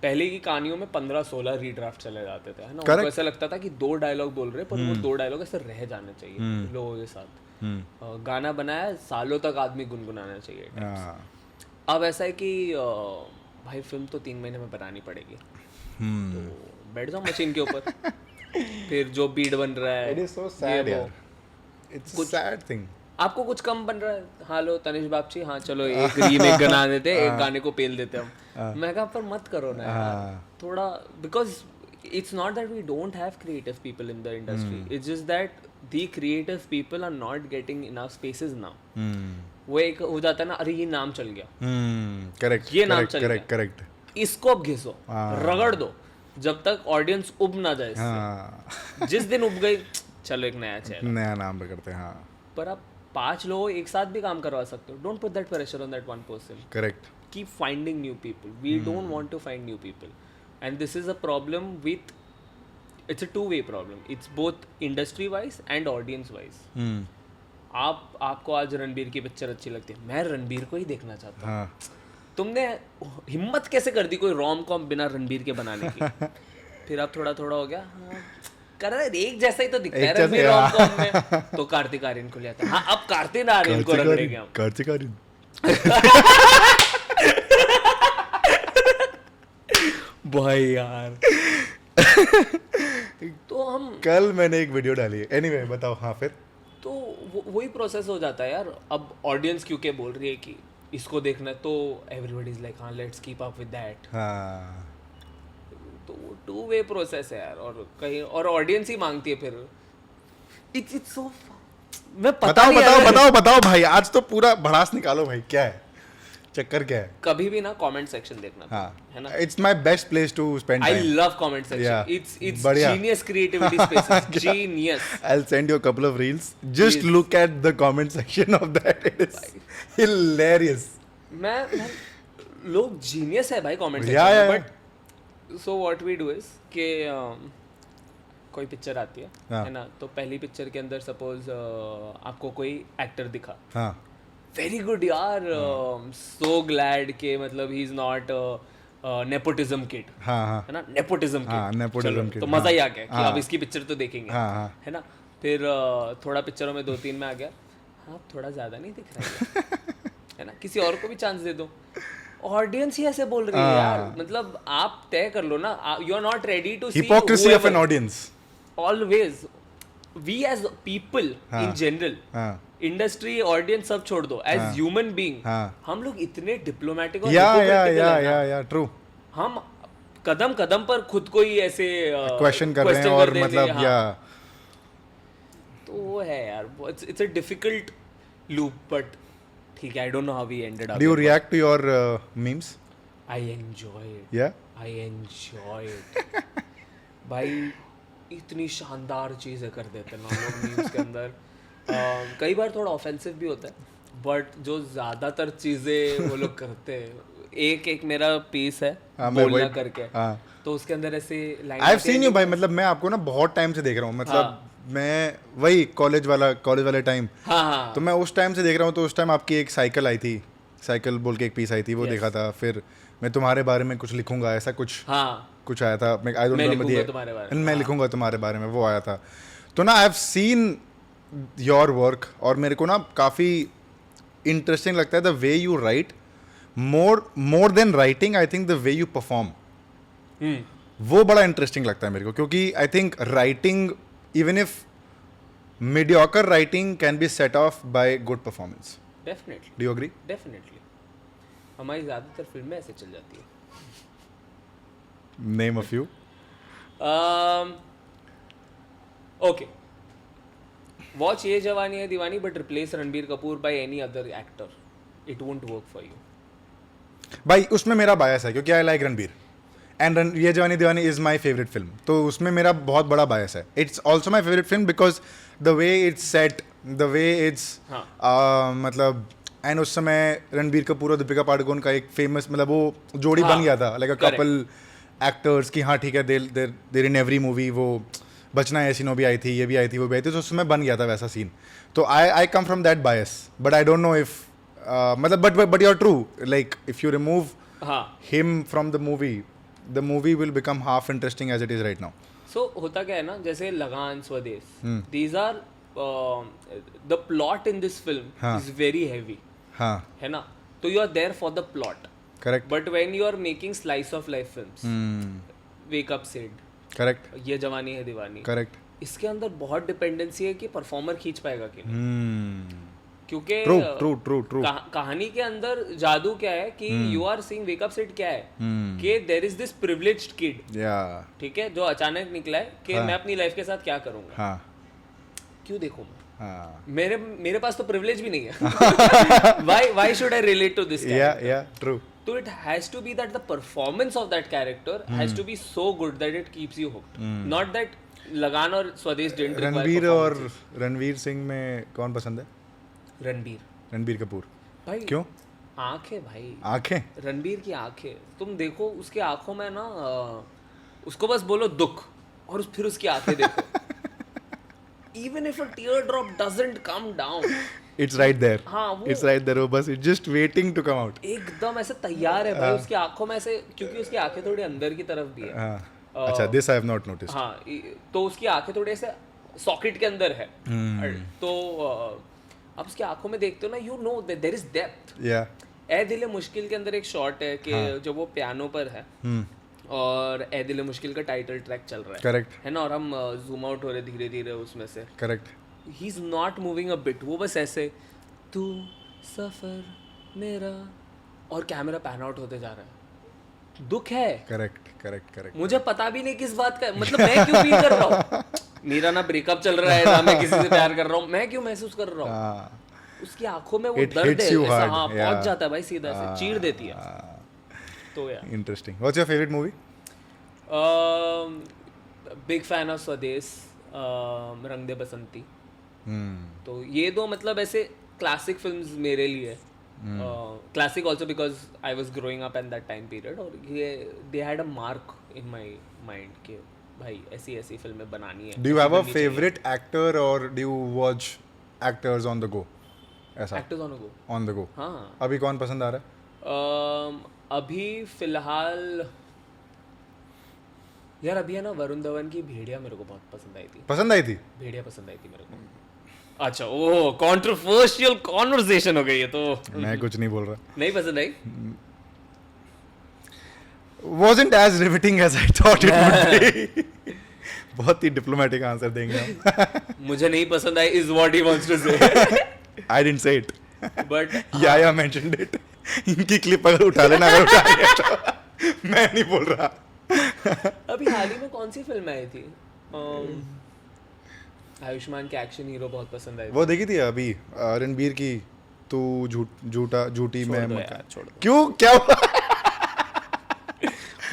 पहले की कहानियों में 15-16 रीड्राफ्ट चले जाते थे, है ना। उनको ऐसा लगता था कि 2 डायलॉग बोल रहे, पर वो 2 डायलॉग ऐसे रह जाने चाहिए लोगों के साथ। गाना बनाया, सालों तक आदमी गुनगुनाना चाहिए। अब ऐसा है कि भाई फिल्म तो 3 महीने में बनानी पड़ेगी, तो बैठ जाओ मशीन के ऊपर, फिर जो बीट बन रहा है, It is so sad, यार. It's a sad thing. आपको कुछ कम बन रहा है, हाँ लो तनिष बापची, हाँ चलो एक रीमेक बना देते, एक गाने को पेल देते हम। मैं कहा पर मत करो ना यार, थोड़ा, because it's not that we don't have creative people in the industry, it's just that the creative people are not getting enough spaces now. वो एक हो जाता है ना, अरे ये नाम चल गया, करेक्ट, ये नाम चल करेक्ट, करेक्ट. इसको अब घिसो, रगड़ दो, जब तक ऑडियंस उब ना जाए इससे। जिस दिन उब गई, चलो एक नया चैनल, नया नाम पे करते हैं. हाँ, पर आप 5 लोग एक साथ भी काम करवा सकते हो। Don't put that pressure on that one person. Correct. Keep finding new people, we don't want to find new people, and this is a problem with, it's a 2-way problem, it's both industry wise and audience wise. आपको आज रणबीर की picture अच्छी लगती है, मैं रणबीर को ही देखना चाहता हूँ। हाँ. तुमने हिम्मत कैसे कर दी कोई रोम कॉम बिना रणबीर के बनाने की? फिर आप थोड़ा थोड़ा हो गया, हाँ कर रहा है, एक जैसा ही तो दिखता है रणबीर रोम कॉम में, तो कार्तिक आर्यन को लिया था। हाँ, अब कार्तिक आर्यन को रगड़ेंगे हम। कार्तिक आर्यन. भाई यार। तो हम कल मैंने एक वीडियो डाली है. एनीवे बताओ. हाँ, फिर तो वही प्रोसेस हो जाता है यार। अब ऑडियंस क्यों क्या बोल रही है कि इसको देखना है, तो एवरीबॉडी इज लाइक हाँ let's keep up with that. हाँ, तो 2-way प्रोसेस है यार, और कहीं और ऑडियंस ही मांगती है फिर। इट्स सो, मैं पता बताओ नहीं बताओ यार। बताओ बताओ भाई, आज तो पूरा भड़ास निकालो भाई. क्या है चक्कर, क्या है? कभी भी ना कमेंट सेक्शन देखना, हाँ, है ना। It's my best place to spend I time. Love comment section, Yeah. It's बढ़िया. Genius creativity spaces, genius. I'll send you a couple of reels. Just Please. look at the comment section of that. It is hilarious. मैं लोग genius है भाई comment Yeah, section yeah, में। But so what we do is कि कोई picture आती है, हाँ. है ना, तो पहली पिक्चर के अंदर सपोज आपको कोई एक्टर दिखा, हाँ. वेरी गुड यार, सो ग्लैड के मतलब he is not nepotism kid, हाँ हाँ है ना, नेपोटिज्म हाँ, किड, nepotism kid, तो मजा ही आ गया कि हाँ। अब इसकी पिक्चर तो देखेंगे, हाँ हाँ है ना। फिर थोड़ा पिक्चरों में 2-3 में आ गया, हाँ थोड़ा ज्यादा नहीं दिख रहा है ना, किसी और को भी चांस दे दो। ऑडियंस ही ऐसे बोल रही है यार, मतलब आप तय कर लो ना, you are not ready to see hypocrisy of an audience. Always we as people in general, हाँ इंडस्ट्री ऑडियंस सब छोड़ दो, एज ह्यूमन बीइंग हाँ हम लोग इतने डिप्लोमेटिक और या hypocritical हैं ना, या ट्रू हम कदम कदम पर खुद को ही ऐसे क्वेश्चन कर रहे हैं और करते मतलब हाँ। या तो वो है यार, it's a difficult loop, but ठीक है, I don't know how we ended do you up. react to your memes? I enjoy it, Yeah? I enjoy it भाई, इतनी शानदार चीजें कर देते हैं ना लोग मीम्स के अंदर। कई बार थोड़ा ऑफेंसिव भी होता है, बट जो ज्यादातर चीजें वो लोग करते हैं, एक मेरा पीस है हाँ, मैं बोलना वही- करके, हाँ। तो उसके अंदर ऐसे line I have seen you भाई, मतलब मैं आपको ना बहुत टाइम से देख रहा हूँ, मतलब मैं वही कॉलेज वाले टाइम, हाँ हाँ तो मैं उस टाइम से देख रहा हूँ। तो उस टाइम आपकी एक साइकिल आई थी, साइकिल बोल के एक पीस आई थी, वो Yes. देखा था। फिर मैं तुम्हारे बारे में कुछ लिखूंगा, ऐसा कुछ हाँ कुछ आया था, आई डोंट मैं रिमेंबर लिखूंगा तुम्हारे बारे में, मैं लिखूंगा तुम्हारे बारे में, वो आया था। तो ना I have seen your work, और मेरे को ना काफ़ी इंटरेस्टिंग लगता है the way you write, more than writing, I think the way you perform, वो बड़ा इंटरेस्टिंग लगता है मेरे को। क्योंकि I think writing, even if mediocre writing can be set off by good performance. Definitely do you agree? Definitely, हमारी ज्यादातर फिल्में ऐसे चल जाती है। Name a few. Okay, watch ये जवानी Hai Deewani, but replace Ranbir Kapoor by any other actor, it won't work for you. भाई उसमें मेरा बायस है, क्योंकि आई लाइक रणबीर, एंड ये जवानी दीवानी इज माई फेवरेट फिल्म, तो उसमें मेरा बहुत बड़ा बायस है। It's also my favourite film because the way it's set, the way it's मतलब, एंड उस समय रणबीर कपूर और दीपिका पादुकोण का एक फेमस, मतलब वो जोड़ी बन गया था, लाइक अ correct. कपल एक्टर्स की, हाँ ठीक है, देर इन एवरी मूवी, वो बचना है सीनो भी आई थी, ये भी आई थी, वो भी आई थी, तो उसमें बन गया था वैसा सीन। तो I come from that bias, but I don't know if मतलब, but you are true, like if you remove हाँ, him from the movie will become half interesting as it is right now. So होता क्या है ना, जैसे Lagaan, Swades, these are the plot in this film is very heavy, हाँ, है ना, तो you are there for the plot, correct. But when you are making slice of life films, Wake Up Sid, Correct. Yeh जवानी है दीवानी, Correct. इसके अंदर बहुत डिपेंडेंसी है कि परफॉर्मर खींच पाएगा कि नहीं, क्योंकि True, true, true, true. कहानी के अंदर जादू क्या है कि you are seeing Wake Up Sid क्या है कि there is this privileged kid, Yeah. ठीक है, जो अचानक निकला है कि मैं अपनी लाइफ के साथ क्या करूंगा, हाँ, क्यों देखूं मैं, हाँ. मेरे पास तो प्रिविलेज भी नहीं है, why should I relate to this, Yeah, true. तो it has to be that the performance of that character has to be so good that it keeps you hooked, not that Lagaan और स्वदेश didn't require. Ranveer Singh में कौन पसंद है? रणबीर कपूर। भाई क्यों? आंखें भाई, आंखें? रणबीर की आंखें, तुम देखो उसकी आंखों में ना, उसको बस बोलो दुख, और फिर उसकी आंखें देखो, even if a tier drop doesn't come down, It's right there. हाँ, वो It's right there. वो बस it's just waiting to come out. एकदम ऐसे तैयार है भाई उसकी आंखों में ऐसे, क्योंकि उसकी आंखें थोड़ी अंदर की तरफ भी है, हाँ. अच्छा, this I have not noticed. हाँ, तो उसकी आंखें थोड़ी ऐसे सॉकेट के अंदर है, तो आप उसकी आंखों में देखते हो ना, you know there is depth. Yeah. Ae Dil Mushkil के अंदर एक शॉट है कि जब वो पियानो पर है और ए दिल मुश्किल का टाइटल ट्रैक चल रहा है, Correct. है ना, और हम जूम आउट हो रहे धीरे धीरे उसमें से, Correct. He is not moving a bit, वो बस ऐसे तू सफर मेरा, और कैमरा पैन आउट होते जा रहा है, दुख है, Correct. मुझे पता भी नहीं किस बात का, मतलब मैं क्यों फील कर रहा हूँ, मेरा ना ब्रेकअप चल रहा है ना मैं किसी से प्यार कर रहा हूँ, मैं क्यों महसूस कर रहा हूँ, हाँ. उसकी आंखों में वो It दर्द hits है you ऐसा, hard, हाँ yeah. पहुंच जाता है भाई, सीधा से चीर देती है, तो यार Interesting. What's your favorite movie? Big fan of स्वदेश, रंग दे बसंती, तो ये दो मतलब ऐसे क्लासिक फिल्म्स मेरे लिए, classic also because I was growing up in that time period, और ये they had a mark in my mind कि भाई ऐसी ऐसी फिल्में बनानी है। Do you have a favorite actor or do you watch actors on the go? ऐसा actors on go, on the go. हाँ, अभी कौन पसंद आ रहा है? अभी फिलहाल यार अभी है ना वरुण धवन की भेड़िया मेरे को बहुत पसंद आई थी। पसंद आई थी? भेड़िया पसंद आई थी मेरे को। अच्छा, ओह कंट्रोवर्शियल कॉन्वर्सेशन हो गई है तो। मैं कुछ नहीं बोल रहा। नहीं पसंद आई? Wasn't as riveting as I thought it would be. बहुत ही डिप्लोमेटिक आंसर देंगे हम। मुझे नहीं पसंद आई is what he wants to say. I didn't say it. But या mentioned it. इनकी क्लिप अगर उठा लेना, अगर उठा लिया तो मैं नहीं बोल रहा। अभी हाल ही में कौन सी फिल्म आई थी? आयुष्मान के एक्शन हीरो बहुत पसंद आई। वो देखी थी अभी रणबीर की, तू झूठी मैं यार, छोड़ दो। क्यों, क्या हुआ?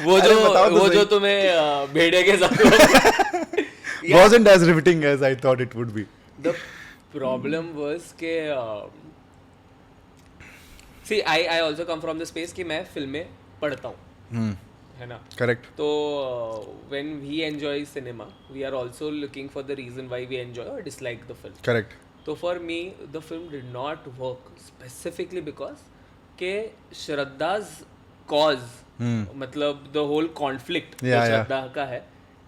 वो अरे बताओ तो जो सही। तुम्हें भेड़िया के साथ Wasn't as riveting as I thought it would be. the problem was के see I also come from the space कि मैं फिल्में पढ़ता हूँ, है ना? Correct. तो when we enjoy cinema we are also looking for the reason why we enjoy or dislike the film. Correct. तो for me the film did not work specifically because के श्रद्धा's cause मतलब the whole conflict जो Yeah. श्रद्धा का है,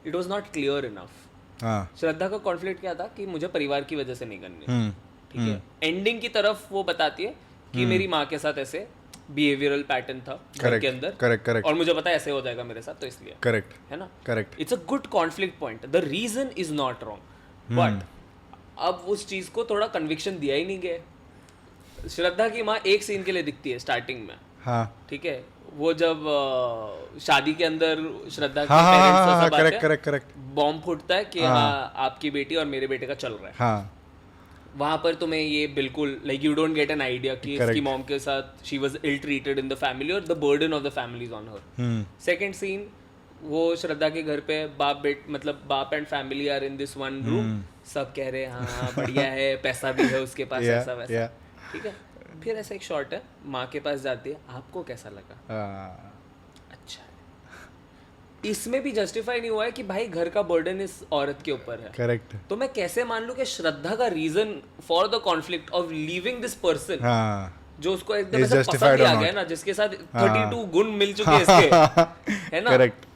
it was not clear enough. हाँ। श्रद्धा का conflict क्या था कि मुझे परिवार की वजह से नहीं करनी, ठीक है। एंडिंग की तरफ वो बताती है कि मेरी माँ के साथ ऐसे बिहेवियरल पैटर्न था घर के अंदर, Correct. और मुझे पता है ऐसे हो जाएगा मेरे साथ, तो इसलिए, Correct. है ना? Correct. It's a good conflict point, the reason is not wrong, but अब उस चीज को थोड़ा कन्विक्शन दिया ही नहीं गया। श्रद्धा की माँ एक सीन के लिए दिखती है स्टार्टिंग में, हाँ। ठीक है, वो जब शादी के अंदर श्रद्धा के हाँ, पेरेंट्स सब आते हैं, correct. बॉम्ब फूटता है कि हाँ आपकी बेटी और मेरे बेटे का चल रहा है। हाँ। वहां पर तुम्हें ये बिल्कुल like you don't get an idea कि Correct. इसकी मॉम के साथ she was ill treated in the family और the burden of the family is on her. Second scene, वो श्रद्धा के घर पे बाप and family are in this one room, सब कह रहे हैं हाँ बढ़िया है, पैसा भी है उसके पास, ऐसा वैसा, ठीक है। फिर ऐसा एक शॉट है, माँ के पास जाती है, आपको कैसा लगा? अच्छा है। इसमें भी जस्टिफाई नहीं हुआ है कि भाई घर का बर्डन इस औरत के ऊपर है। करेक्ट। तो मैं कैसे मान लूं कि श्रद्धा का reason for the conflict of leaving this person, हाँ। जो उसको एकदम Is ऐसा justified पसंद ही or आ गया not? ना, जिसके साथ 32 गुण मिल चुके हैं इसके, है ना? Correct.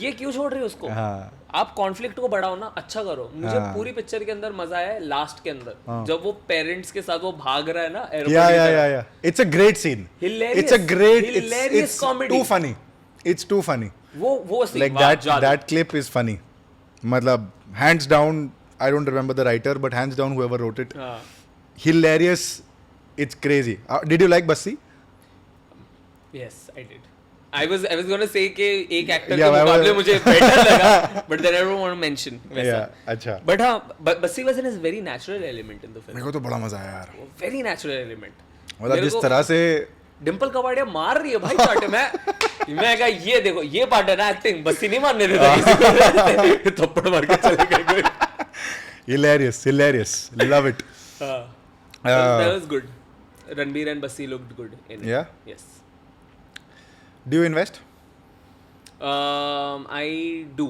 ये क्यों छोड़ रहे हो उसको? हाँ। आप कॉन्फ्लिक्ट को बढ़ाओ ना, अच्छा करो। मुझे पूरी पिक्चर के अंदर मजा आया है लास्ट के अंदर, जब वो पेरेंट्स के साथ वो भाग रहा है ना एयरपोर्ट की तरफ। Yeah. It's a great scene. Hilarious. It's a great. Hilarious It's comedy. too funny. It's too funny. वो scene, Like वाह, जादू। that clip is funny. मतलब hands down, I don't remember the writer, but hands down whoever wrote it. हाँ। Hilarious. It's crazy. Did you like Bassi? Yes, I did. I was gonna say कि एक actor Yeah, के I मुकाबले was- मुझे better लगा, but then I don't want to mention वैसा। Yeah. अच्छा। But हाँ, Bassi was in a very natural element in the film. मेरे को तो बड़ा मजा आया यार। Very natural element। मतलब जिस तरह से डिम्पल कपाड़िया मार रही है भाई चाटे में, मैं कहा ये देखो ये पार्ट है ना एक्टिंग, बस्सी नहीं मारने देता किसी को, थप्पड़ मार के चले गए कोई। hilarious. Love it. That was good. Ranbir and Bassi looked good in it. Yeah? Yes. Do you invest? I do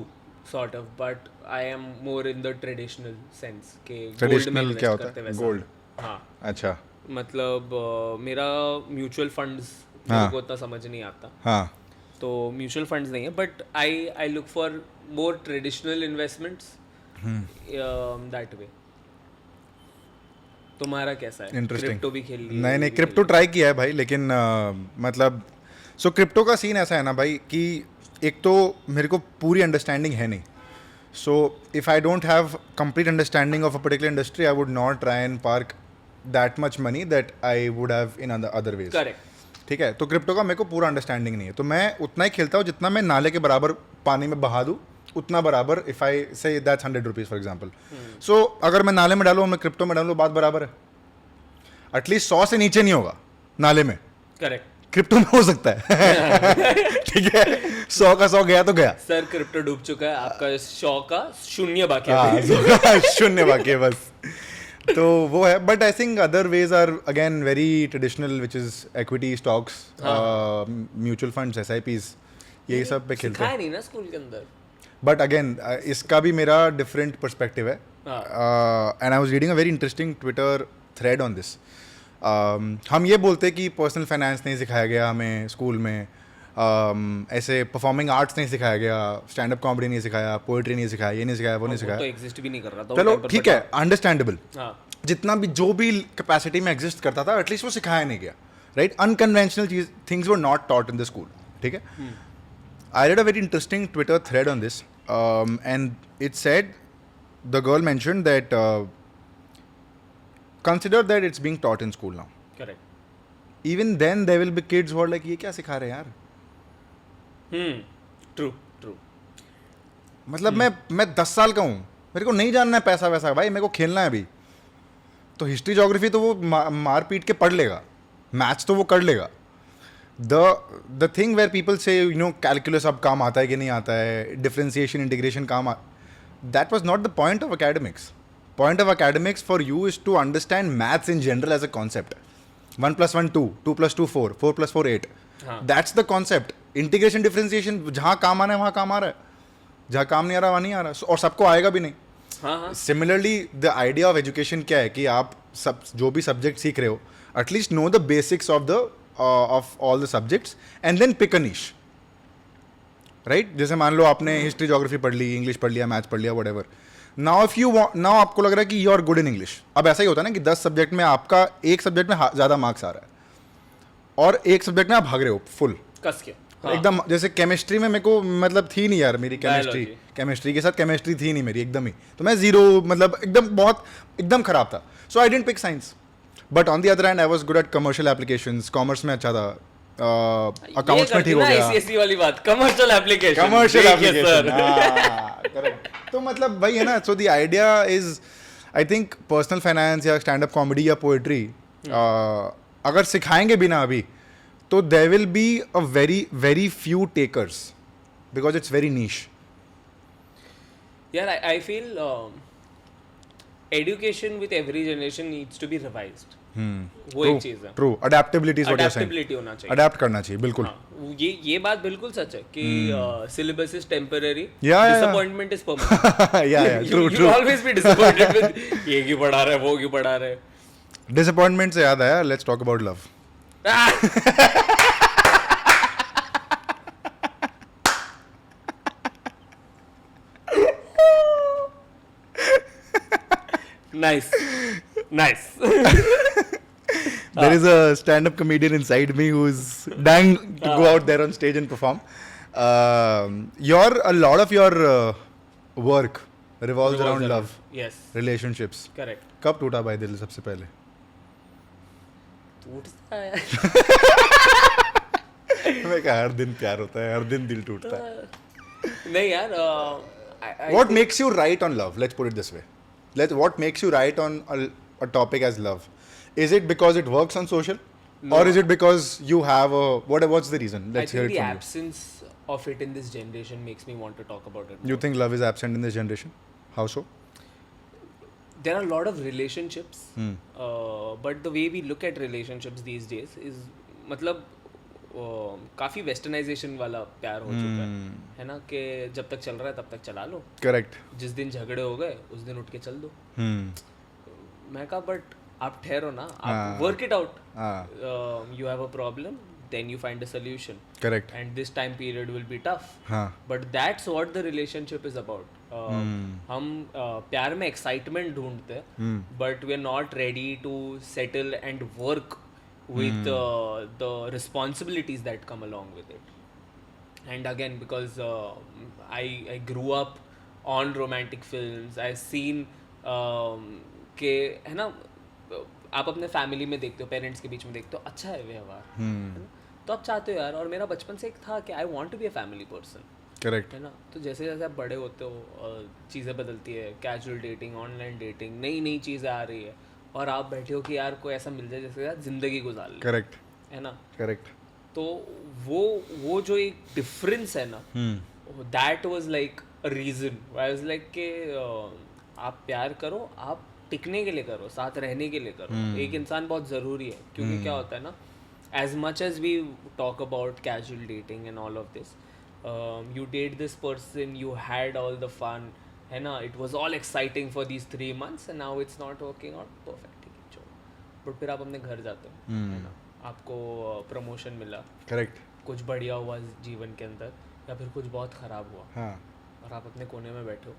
sort of, but I am more in the traditional sense के gold में Traditional invest क्या होता करते है? वैसा। Gold. हाँ, अच्छा। मतलब मेरा म्यूचुअल फंड्स मेरे को उतना समझ नहीं आता, हाँ। तो म्यूचुअल फंड्स नहीं है, but I look for more traditional investments that way. तुम्हारा कैसा है? Interesting. क्रिप्टो भी खेल ली? नहीं क्रिप्टो ट्राई किया है भाई, लेकिन मतलब सो क्रिप्टो का सीन ऐसा है ना भाई कि एक तो मेरे को पूरी अंडरस्टैंडिंग है नहीं, so if I don't have complete understanding of a particular industry I would not try and park that much money that I would have in other ways. Correct. ठीक है, तो क्रिप्टो का मेरे को पूरा अंडरस्टैंडिंग नहीं है, तो मैं उतना ही खेलता हूँ जितना मैं नाले के बराबर पानी में बहा दूँ, उतना बराबर। इफ आई से दैट्स 100 रुपीज़ फॉर एग्जाम्पल, सो अगर मैं नाले में डालूँ मैं क्रिप्टो में डालूँ, बात बराबर है। एटलीस्ट 100 से नीचे नहीं होगा नाले में, करेक्ट। क्रिप्टो में हो सकता है। ठीक है, 100 का 100 गया तो गया। सर क्रिप्टो डूब चुका है, आपका 100 का शून्य बाकी हाँ, है। शून्य बाकी है बस। तो वो है, but I think other ways are again very traditional, which is equity, stocks, mutual funds, SIPs, यही सब पे खेलते सिखाया हैं। नहीं ना स्कूल के अंदर। बट अगेन इसका भी मेरा डिफरेंट पर्सपेक्टिव है, and I was reading a very interesting Twitter thread on this. हम ये बोलते कि पर्सनल फाइनेंस नहीं सिखाया गया हमें स्कूल में, ऐसे परफॉर्मिंग आर्ट्स नहीं सिखाया गया, स्टैंड अप कॉमेडी नहीं सिखाया, पोएट्री नहीं सिखाया, ये नहीं सिखाया, वो नहीं तो सिखाया. एग्जिस्ट भी नहीं कर रहा था चलो उस time पर, ठीक but है, अंडरस्टैंडेबल. हाँ जितना भी जो भी कैपेसिटी में एग्जिस्ट करता था एटलीस्ट वो सिखाया नहीं गया, राइट. अनकन्वेंशनल चीज things were not taught in the school. ठीक है. I read a very interesting Twitter thread on this and it said the girl mentioned that consider that it's being taught in school now. Correct. Even then there will be kids who are like ये क्या सिखा रहे हैं यार. True true. मतलब मैं 10 साल का हूँ, मेरे को नहीं जानना है पैसा वैसा भाई, मेरे को खेलना है अभी. तो हिस्ट्री जोग्राफी तो वो मार पीट के पढ़ लेगा, मैथ्स तो वो कर लेगा. द थिंग वेयर पीपल से यू नो कैलकुलस अब काम आता है कि नहीं आता है, डिफरेंशिएशन इंटीग्रेशन काम, that was not the point of academics. Point of academics for you is to understand maths in general as a concept. 1 + 1 2, 2 + 2 4, 4 + 4 8. हाँ. That's the concept. Integration, differentiation, जहाँ काम आना है वहाँ काम आ रहा है, जहाँ काम नहीं आ रहा वहाँ नहीं आ रहा, और सबको आएगा भी नहीं. हाँ हाँ. Similarly, the idea of education क्या है कि आप सब जो भी सब्जेक्ट सीख रहे हो, at least know the basics of the of all the subjects and then pick a niche. Right. जैसे मान लो आपने हिस्ट्री जोग्राफी पढ़ ली, इंग्लिश पढ़ लिया, मैथ्स पढ़ लिया, whatever. Now if you now आपको लग रहा है कि you are good in English. अब ऐसा ही होता है ना कि 10 सब्जेक्ट में आपका एक सब्जेक्ट में ज़्यादा मार्क्स आ रहा है और एक सब्जेक्ट में आप भाग रहे हो फुल कस के. हाँ. एकदम. जैसे केमिस्ट्री में मेरे को मतलब थी नहीं यार मेरी Biology. केमिस्ट्री के साथ केमिस्ट्री थी नहीं मेरी एकदम ही, तो मैं जीरो मतलब एकदम बहुत एकदम खराब था. So I didn't pick science. But on the other hand I was good at commercial applications, commerce में अच्छा था, अकाउंट्स में ठीक हो गया. ICSE वाली बात, commercial application. Commercial application. Correct. तो मतलब वही है ना. So the idea is I think personal finance या स्टैंड अप कॉमेडी या पोएट्री अगर सिखाएंगे भी ना अभी, तो there will be a very very few takers because it's very niche. यार I feel education with every generation needs to be revised. वो एक चीज है. True. Adaptability is what you are saying. Adaptability होना चाहिए. अडेप्ट करना चाहिए बिल्कुल. हाँ, ये बात बिल्कुल सच है कि syllabus is temporary, Yeah. disappointment is permanent. या true You'll always be disappointed with ये क्यों पढ़ा रहा है, वो क्यों पढ़ा रहा है. डिसअपॉइंटमेंट से याद आया, let's talk about love. Nice. There is a stand-up comedian inside me who's dying to go out there on stage and perform. A lot of your work revolves around love, Yes. relationships. Correct. कब टूटा भाई दिल सबसे पहले? टूटता है. मैं कहा हर दिन प्यार होता है, हर दिन दिल टूटता है. नहीं यार. What makes you write on love? Let's put it this way. What makes you write on a topic as love? Is it because it works on social? No. Or is it because you have a what's the reason? I Let's hear think it the from you. absence of it in this generation makes me want to talk about it. You more. think love is absent in this generation? How so? There are a lot of relationships, but the way we look at relationships these days is मतलब काफ़ी westernisation वाला प्यार हो चुका है ना, कि जब तक चल रहा है तब तक चला लो. Correct. जिस दिन झगड़े हो गए उस दिन उठ के चल दो. मैं कहा बट आप ठहरो ना, आप work it out. You have a problem, then you find a solution. Correct. And this time period will be tough. हाँ. But that's what the relationship is about. हम प्यार में excitement ढूंढते हैं, but we're not ready to settle and work with the responsibilities that come along with it. And again, because I grew up on romantic films, I've seen के है ना, आप अपने फैमिली में देखते हो, पेरेंट्स के बीच में देखते हो, अच्छा है व्यवहार, है ना? तो आप चाहते हो यार. और मेरा बचपन से एक था कि I want to be a family person. Correct. है ना. तो जैसे जैसे आप बड़े होते हो चीज़ें बदलती है, कैजुअल डेटिंग, ऑनलाइन डेटिंग, नई नई चीज़ें आ रही है, और आप बैठे हो कि यार कोई ऐसा मिल जाए जिसके साथ ज़िंदगी गुजार ले. करेक्ट. है ना. करेक्ट. तो वो जो एक डिफरेंस है ना, that was like a reason. I was like कि आप प्यार करो, आप टिकने के लिए करो, साथ रहने के लिए करो. एक इंसान बहुत ज़रूरी है, क्योंकि क्या होता है ना, as much as we talk about casual dating and all of this, you date this person, you had all the fun, है ना, it was all exciting for these 3 months, and now it's not working out. Perfect, ठीक है, चलो. But फिर आप अपने घर जाते हो, है ना, आपको प्रमोशन मिला, करेक्ट, कुछ बढ़िया हुआ जीवन के अंदर, या फिर कुछ बहुत ख़राब हुआ, हाँ और आप अपने कोने में बैठे हो,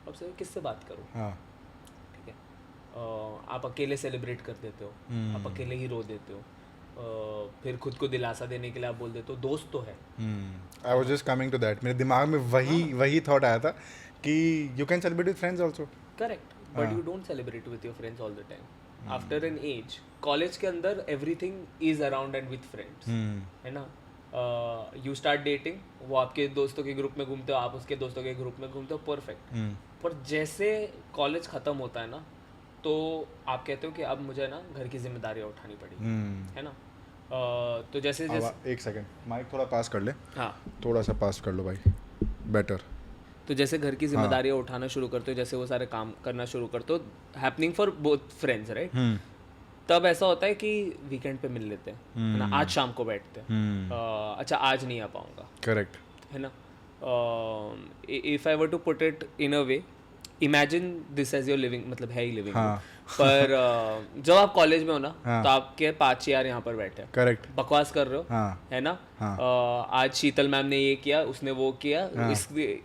अब से किससे बात करो, हाँ ठीक है, आप अकेले सेलिब्रेट कर देते हो, आप अकेले ही रो देते हो, फिर खुद को दिलासा देने के लिए आप बोल देते हो दोस्त तो है। I was just coming to that, मेरे दिमाग में वही थॉट आया था कि you can celebrate with friends also. Correct, but you don't celebrate with your friends all the time. After an age college के अंदर everything is around and with friends, है ना, यू स्टार्ट डेटिंग, वो आपके दोस्तों के ग्रुप में घूमते हो, आप उसके दोस्तों के ग्रुप में घूमते हो, परफेक्ट। पर जैसे कॉलेज खत्म होता है ना, तो आप कहते हो कि अब मुझे ना घर की जिम्मेदारियाँ उठानी पड़ेगी, है ना, तो जैसे एक सेकंड, माइक थोड़ा पास कर ले, हाँ, थोड़ा सा पास कर लो भाई, बेटर। तो जैसे घर की जिम्मेदारियाँ उठाना शुरू करते हो, जैसे वो सारे काम करना शुरू करते हो, happening for both friends, right, तब ऐसा होता है कि वीकेंड पे मिल लेते हैं, है ना, आज शाम को बैठते हैं, अच्छा आज नहीं आ पाऊंगा, करेक्ट, है ना, if I were to put it in a way, imagine this as your living, मतलब है ही लिविंग, पर जब आप कॉलेज में हो ना, तो आपके 5 यार यहाँ पर बैठे हैं, करेक्ट, बकवास कर रहे हो, है ना, आज शीतल मैम ने ये किया, उसने वो किया,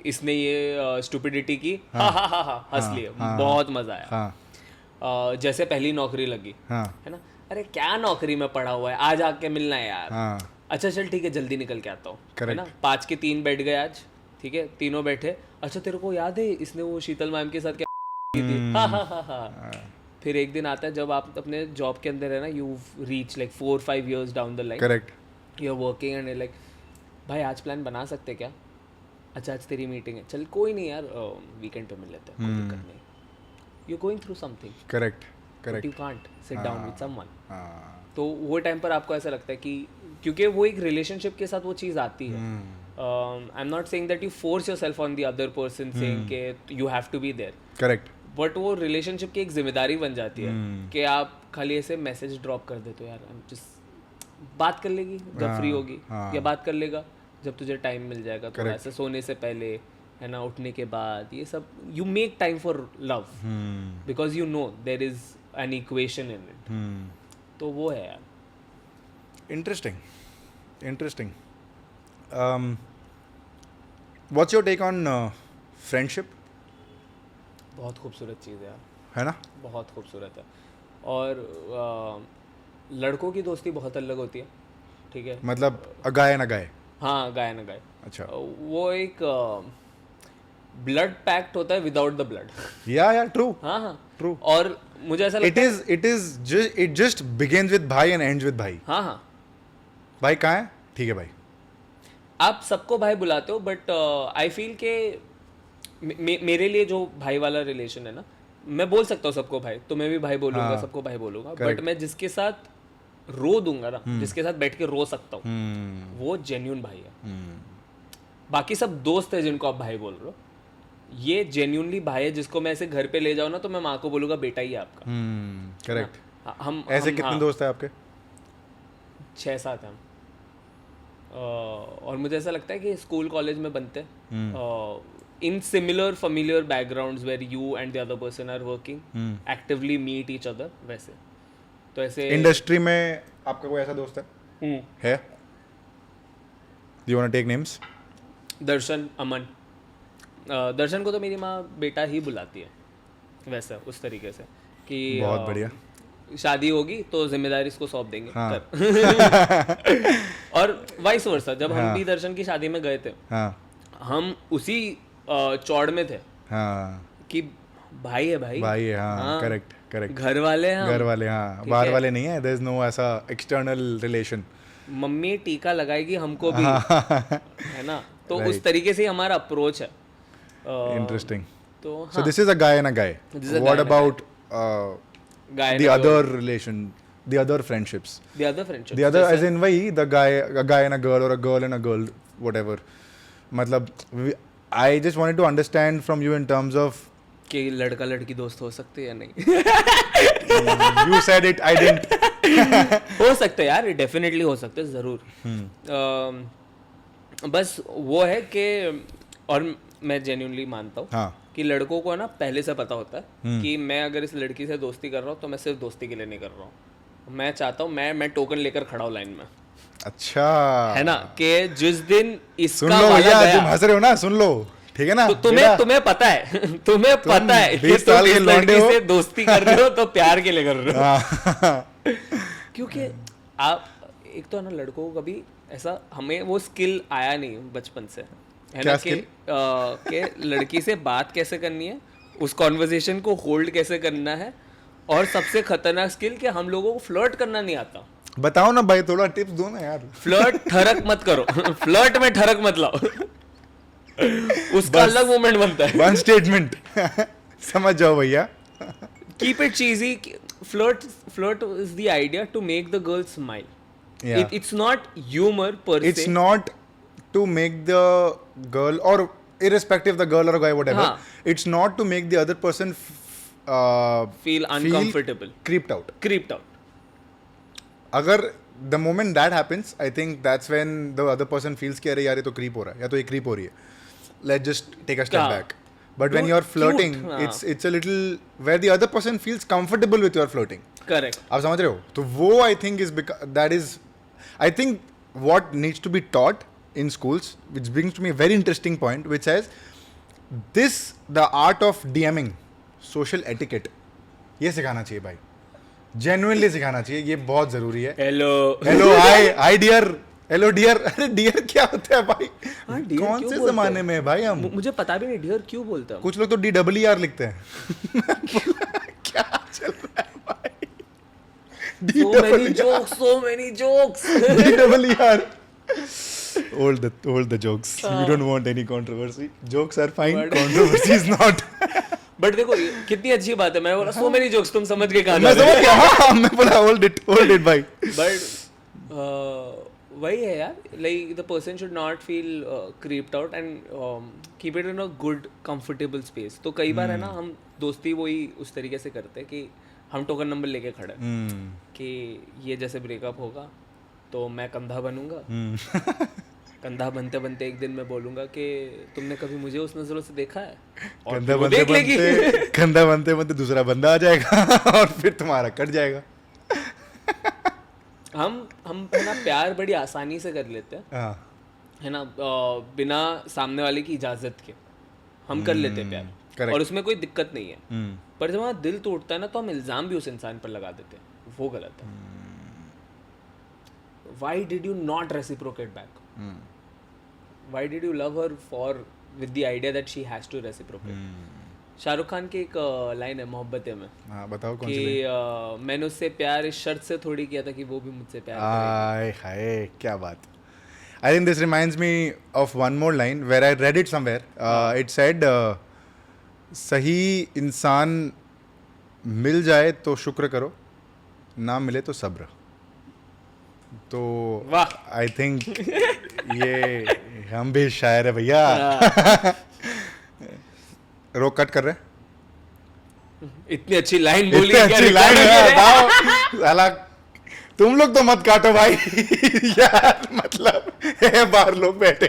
इसने ये स्टुपिडिटी की, हा हा हा हा, हंस लिए, बहुत मजा आया, जैसे पहली नौकरी लगी, है ना, अरे क्या नौकरी में पड़ा हुआ है, आज आके मिलना है यार, अच्छा चल ठीक है जल्दी निकल के आता हूँ, है ना, 5 के 3 बैठ गए आज, ठीक है, तीनों बैठे, अच्छा तेरे को याद है इसने वो शीतल मैम के साथ क्या की थी, हा हा हा हा। फिर एक दिन आता है जब आप अपने जॉब के अंदर है ना, you reach like 4-5 years down the line, correct, you are working and like भाई आज प्लान बना सकते क्या, अच्छा आज तेरी मीटिंग है, चल कोई नहीं यार वीकेंड पे मिल लेते हैं, कोई दिक्कत नहीं, you going through something, correct, correct, you can't sit down with someone, तो वो टाइम पर आपको ऐसा लगता है कि क्योंकि वो एक रिलेशनशिप के साथ वो चीज़ आती है, I am not saying that you force yourself on the other person saying कि you have to be there, correct, but वो रिलेशनशिप की एक जिम्मेदारी बन जाती है कि आप खाली ऐसे मैसेज ड्रॉप कर देते हो, यार जस्ट बात कर लेगी जब फ्री होगी, या बात कर लेगा जब तुझे टाइम मिल जाएगा, थोड़ा ऐसे सोने से पहले, है ना, उठने के बाद, ये सब you make time for love because you know there is an equation in it, तो वो है यार। Interesting. What's your take on friendship? बहुत खूबसूरत चीज़ है यार, है ना, बहुत खूबसूरत है, और लड़कों की दोस्ती बहुत अलग होती है, ठीक है, मतलब अगाए ना गाए, हाँ गाय ना गाय, अच्छा, वो एक ब्लड पैक्ट होता है विदाउट द ब्लड, या ट्रू, हाँ ट्रू, और मुझे ऐसा लगता है it just begins with भाई and ends with भाई, हाँ भाई कहाँ है, ठीक है भाई, आप सबको भाई बुलाते हो, बट आई फील के मेरे लिए जो भाई वाला रिलेशन है ना, मैं बोल सकता हूँ सबको भाई, तो मैं भी भाई बोलूंगा, सबको भाई बोलूंगा, बट मैं जिसके साथ रो दूंगा ना, जिसके साथ बैठ के रो सकता हूँ, वो जेन्यून भाई है, बाकी सब दोस्त है जिनको आप भाई बोल रहे हो, ये जेन्यूनली भाई है जिसको मैं ऐसे घर पे ले जाऊँ ना, तो मैं माँ को बोलूँगा बेटा ही है आपका, करेक्ट, हम ऐसे कितने दोस्त हैं आपके? 6-7 हैं, और मुझे ऐसा लगता है कि स्कूल कॉलेज में बनते हैं in similar familiar backgrounds where you and the other person are working, actively meet each other, वैसे तो ऐसे इंडस्ट्री में आपका कोई ऐसा दोस्त है? Do you want to take names? दर्शन, अमन, दर्शन को तो मेरी माँ बेटा ही बुलाती है, वैसा उस तरीके से कि बहुत बढ़िया, शादी होगी तो जिम्मेदारी इसको सौंप देंगे, कर। और वाइस वर्सा, जब हम भी दर्शन की शादी में गए थे, हम उसी चौड़ में थे कि भाई है, भाई है, हाँ, करेक्ट, घर वाले हैं, हाँ, बाहर वाले नहीं है, देयर इज नो ऐसा एक्सटर्नल रिलेशन, मम्मी टीका लगाएगी हमको भी, है ना, तो उस तरीके से हमारा अप्रोच है। इंटरेस्टिंग, तो so this is a guy and a guy, what about the other relation, the other friendships, the other as in वही the guy, a guy and a girl, or a girl and a girl, whatever, मतलब I just wanted to understand from you in terms of कि लड़का लड़की दोस्त हो सकते हैं या नहीं। you said it, I didn't। हो सकते यार, डेफिनेटली हो सकते, ज़रूर। बस वो है कि, और मैं जेन्युइनली मानता हूँ कि लड़कों को ना पहले से पता होता है कि मैं अगर इस लड़की से दोस्ती कर रहा हूँ तो मैं सिर्फ दोस्ती के लिए नहीं कर रहा हूँ, मैं चाहता हूँ मैं टोकन लेकर खड़ा हूँ लाइन में, अच्छा है ना, कि जिस दिन सुन इसका लो वाला भैया, गया, तुम हंस रहे हो ना, सुन लो, ठीक है ना तो बेटा? तुम्हें पता है तुम्हें पता है कि 20 तुम साल के इस लौंडे लड़की हो। से दोस्ती कर रहे हो तो प्यार के लिए कर रहे हो। हाँ। क्योंकि आप एक तो है ना, लड़कों को कभी ऐसा, हमें वो स्किल आया नहीं बचपन से, है क्या ना, कि लड़की से बात कैसे करनी है, उस कॉन्वर्सेशन को होल्ड कैसे करना है, और सबसे खतरनाक स्किल कि हम लोगों को फ्लर्ट करना नहीं आता। बताओ ना भाई, थोड़ा टिप्स दो ना यार। फ्लर्ट ठरक मत करो फ्लर्ट में ठरक मत लाओ उसका अलग मोमेंट बनता है। वन स्टेटमेंट समझ जाओ भैया। Keep it cheesy. Flirt is the idea to make the girl smile. Yeah. It's not humor per It's se. not to make the girl, or irrespective the girl or guy, whatever. हाँ. It's not to make the other person Feel uncomfortable. creeped out. Creeped out. अगर the moment that happens, I think that's when the other person feels कि अरे यार ये तो creep हो रहा है, या तो ये creep हो रही है. Let's just take a step हाँ. back. But when Dude, you're flirting, cute, हाँ. it's a little where the other person feels comfortable with your flirting. Correct. आप समझ रहे हो? तो वो I think is that is, I think what needs to be taught in schools, which brings to me a very interesting point, which says this, the art of DMing, social etiquette, ये सिखाना चाहिए भाई, genuinely सिखाना चाहिए, ये बहुत जरूरी है. Hello. Hello, hi dear, hello dear. अरे डियर क्या होता है भाई? हाँ, dear कौन क्यों से बोलते जमाने हैं? में है भाई हम? मुझे पता भी नहीं डियर क्यों बोलता हूँ। कुछ लोग तो DER लिखते हैं. क्या चल रहा है भाई? So many jokes. DER. Hold the jokes. We don't want any controversy. Jokes are fine. But- Controversy is not. But देखो ये कितनी अच्छी बात है, मैं बोला so many jokes, तुम समझ के कहाँ मैं जा रहे समझ गया. हाँ, मैं बोला hold it भाई. बट वही है यार, like the person should not feel creeped out and keep it in a good comfortable space. तो कई बार है ना, हम दोस्ती वही उस तरीके से करते हैं कि हम टोकन नंबर लेके खड़े हैं कि ये जैसे ब्रेकअप होगा तो मैं कंधा बनूंगा. कंधा बनते बनते एक दिन मैं बोलूंगा कि तुमने कभी मुझे उस नजरों से देखा है, और कंधा फिर वो बनते देख लेगी. बनते कंधा बनते बनते दूसरा बंदा आ जाएगा और फिर तुम्हारा कट जाएगा. हम है ना प्यार बड़ी आसानी से कर लेते हैं, हाँ. है ना, बिना सामने वाले की इजाजत के हम कर लेते हैं प्यार, correct. और उसमें कोई दिक्कत नहीं है. पर जब हमारा दिल टूटता है ना, तो हम इल्जाम भी उस इंसान पर लगा देते हैं, वो गलत है. Why did you not reciprocate back? Why did you love her for with the idea that she has to reciprocate? Shahrukh Khan की एक लाइन है मोहब्बतें में हाँ, बताओ कौन कि सी. मैंने उससे प्यार इस शर्त से थोड़ी किया था कि वो भी मुझसे प्यार करे. आय हाय, क्या बात. I think this reminds me of one more line where I read it somewhere. It said, सही इंसान मिल जाए तो शुक्र करो, ना मिले तो सब्र. तो वाह. आई थिंक ये हम भी शायर है भैया. रोक कट कर रहे हैं. इतनी अच्छी लाइन बोली, इतनी क्या अच्छी record लाइन हो है, गया? बताओ साला. तुम लोग तो मत काटो भाई. यार मतलब है बाहर लोग बैठे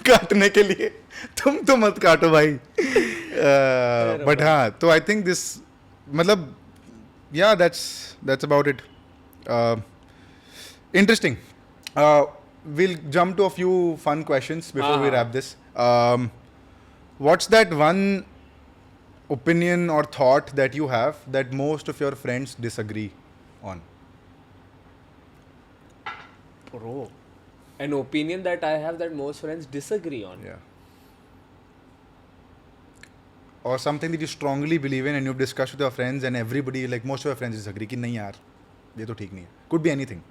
काटने के लिए, तुम तो मत काटो भाई. बट हाँ, तो आई थिंक दिस, मतलब या that's about it. Interesting. We'll jump to a few fun questions before we wrap this. What's that one opinion or thought that you have that most of your friends disagree on? Bro, an opinion that I have that most friends disagree on. Yeah. Or something that you strongly believe in and you've discussed with your friends and everybody, like most of your friends disagree कि नहीं यार, ये तो ठीक नहीं है. Could be anything.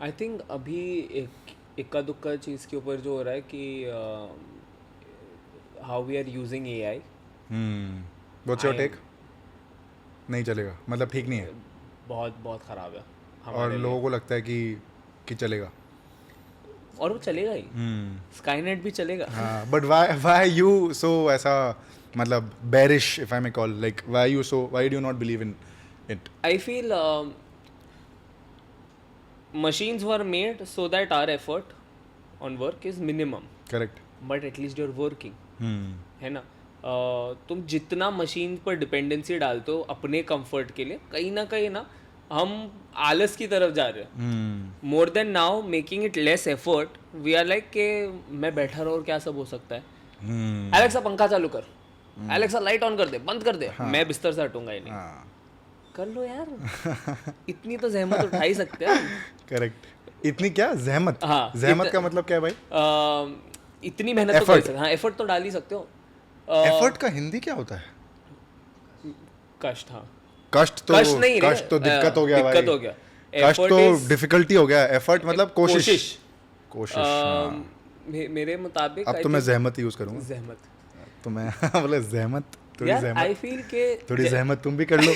I think अभी एक इक्का दुक्का चीज़ के ऊपर जो हो रहा है कि how we are using AI. What's your take? नहीं चलेगा, मतलब ठीक नहीं है. बहुत बहुत ख़राब है और हमारे लिए. लोगों को लगता है कि चलेगा. और वो चलेगा ही, स्काईनेट भी चलेगा. हाँ, but why you so ऐसा, मतलब bearish, if I may call, like why do you not believe in it? I feel machines were made so that our effort on work is minimum, Correct. but at least you're working. है ना. तुम जितना machine पर dependency डालते हो अपने comfort के लिए, कहीं ना हम आलस की तरफ जा रहे हैं. More than now making it less effort, we are like के मैं बैठा रहा और क्या सब हो सकता है. एलेक्सा पंखा चालू कर, एलेक्सा लाइट ऑन कर दे, बंद कर दे. मैं बिस्तर से हटूंगा ही नहीं. कर लो यार. इतनी तो जहमत उठा ही सकते हैं. करेक्ट. इतनी क्या जहमत? हाँ, जहमत का मतलब क्या है भाई? इतनी मेहनत तो कर सकते. हाँ, एफर्ट तो डाल ही सकते हो. एफर्ट का हिंदी क्या होता है? कष्ट. हाँ, कष्ट तो कष्ट नहीं रे, कष्ट तो दिक्कत हो गया भाई. दिक्कत हो गया. कष्ट Effort तो is- डिफिकल्टी हो गया. एफर्ट मतलब कोशिश. कोशिश. हाँ. मेरे मुताबिक अब तो मैं जहमत यूज करूंगा. जहमत. तो मैं बोले जहमत, थोड़ी यार जहमत, आई फील के थोड़ी जहमत तुम भी कर लो.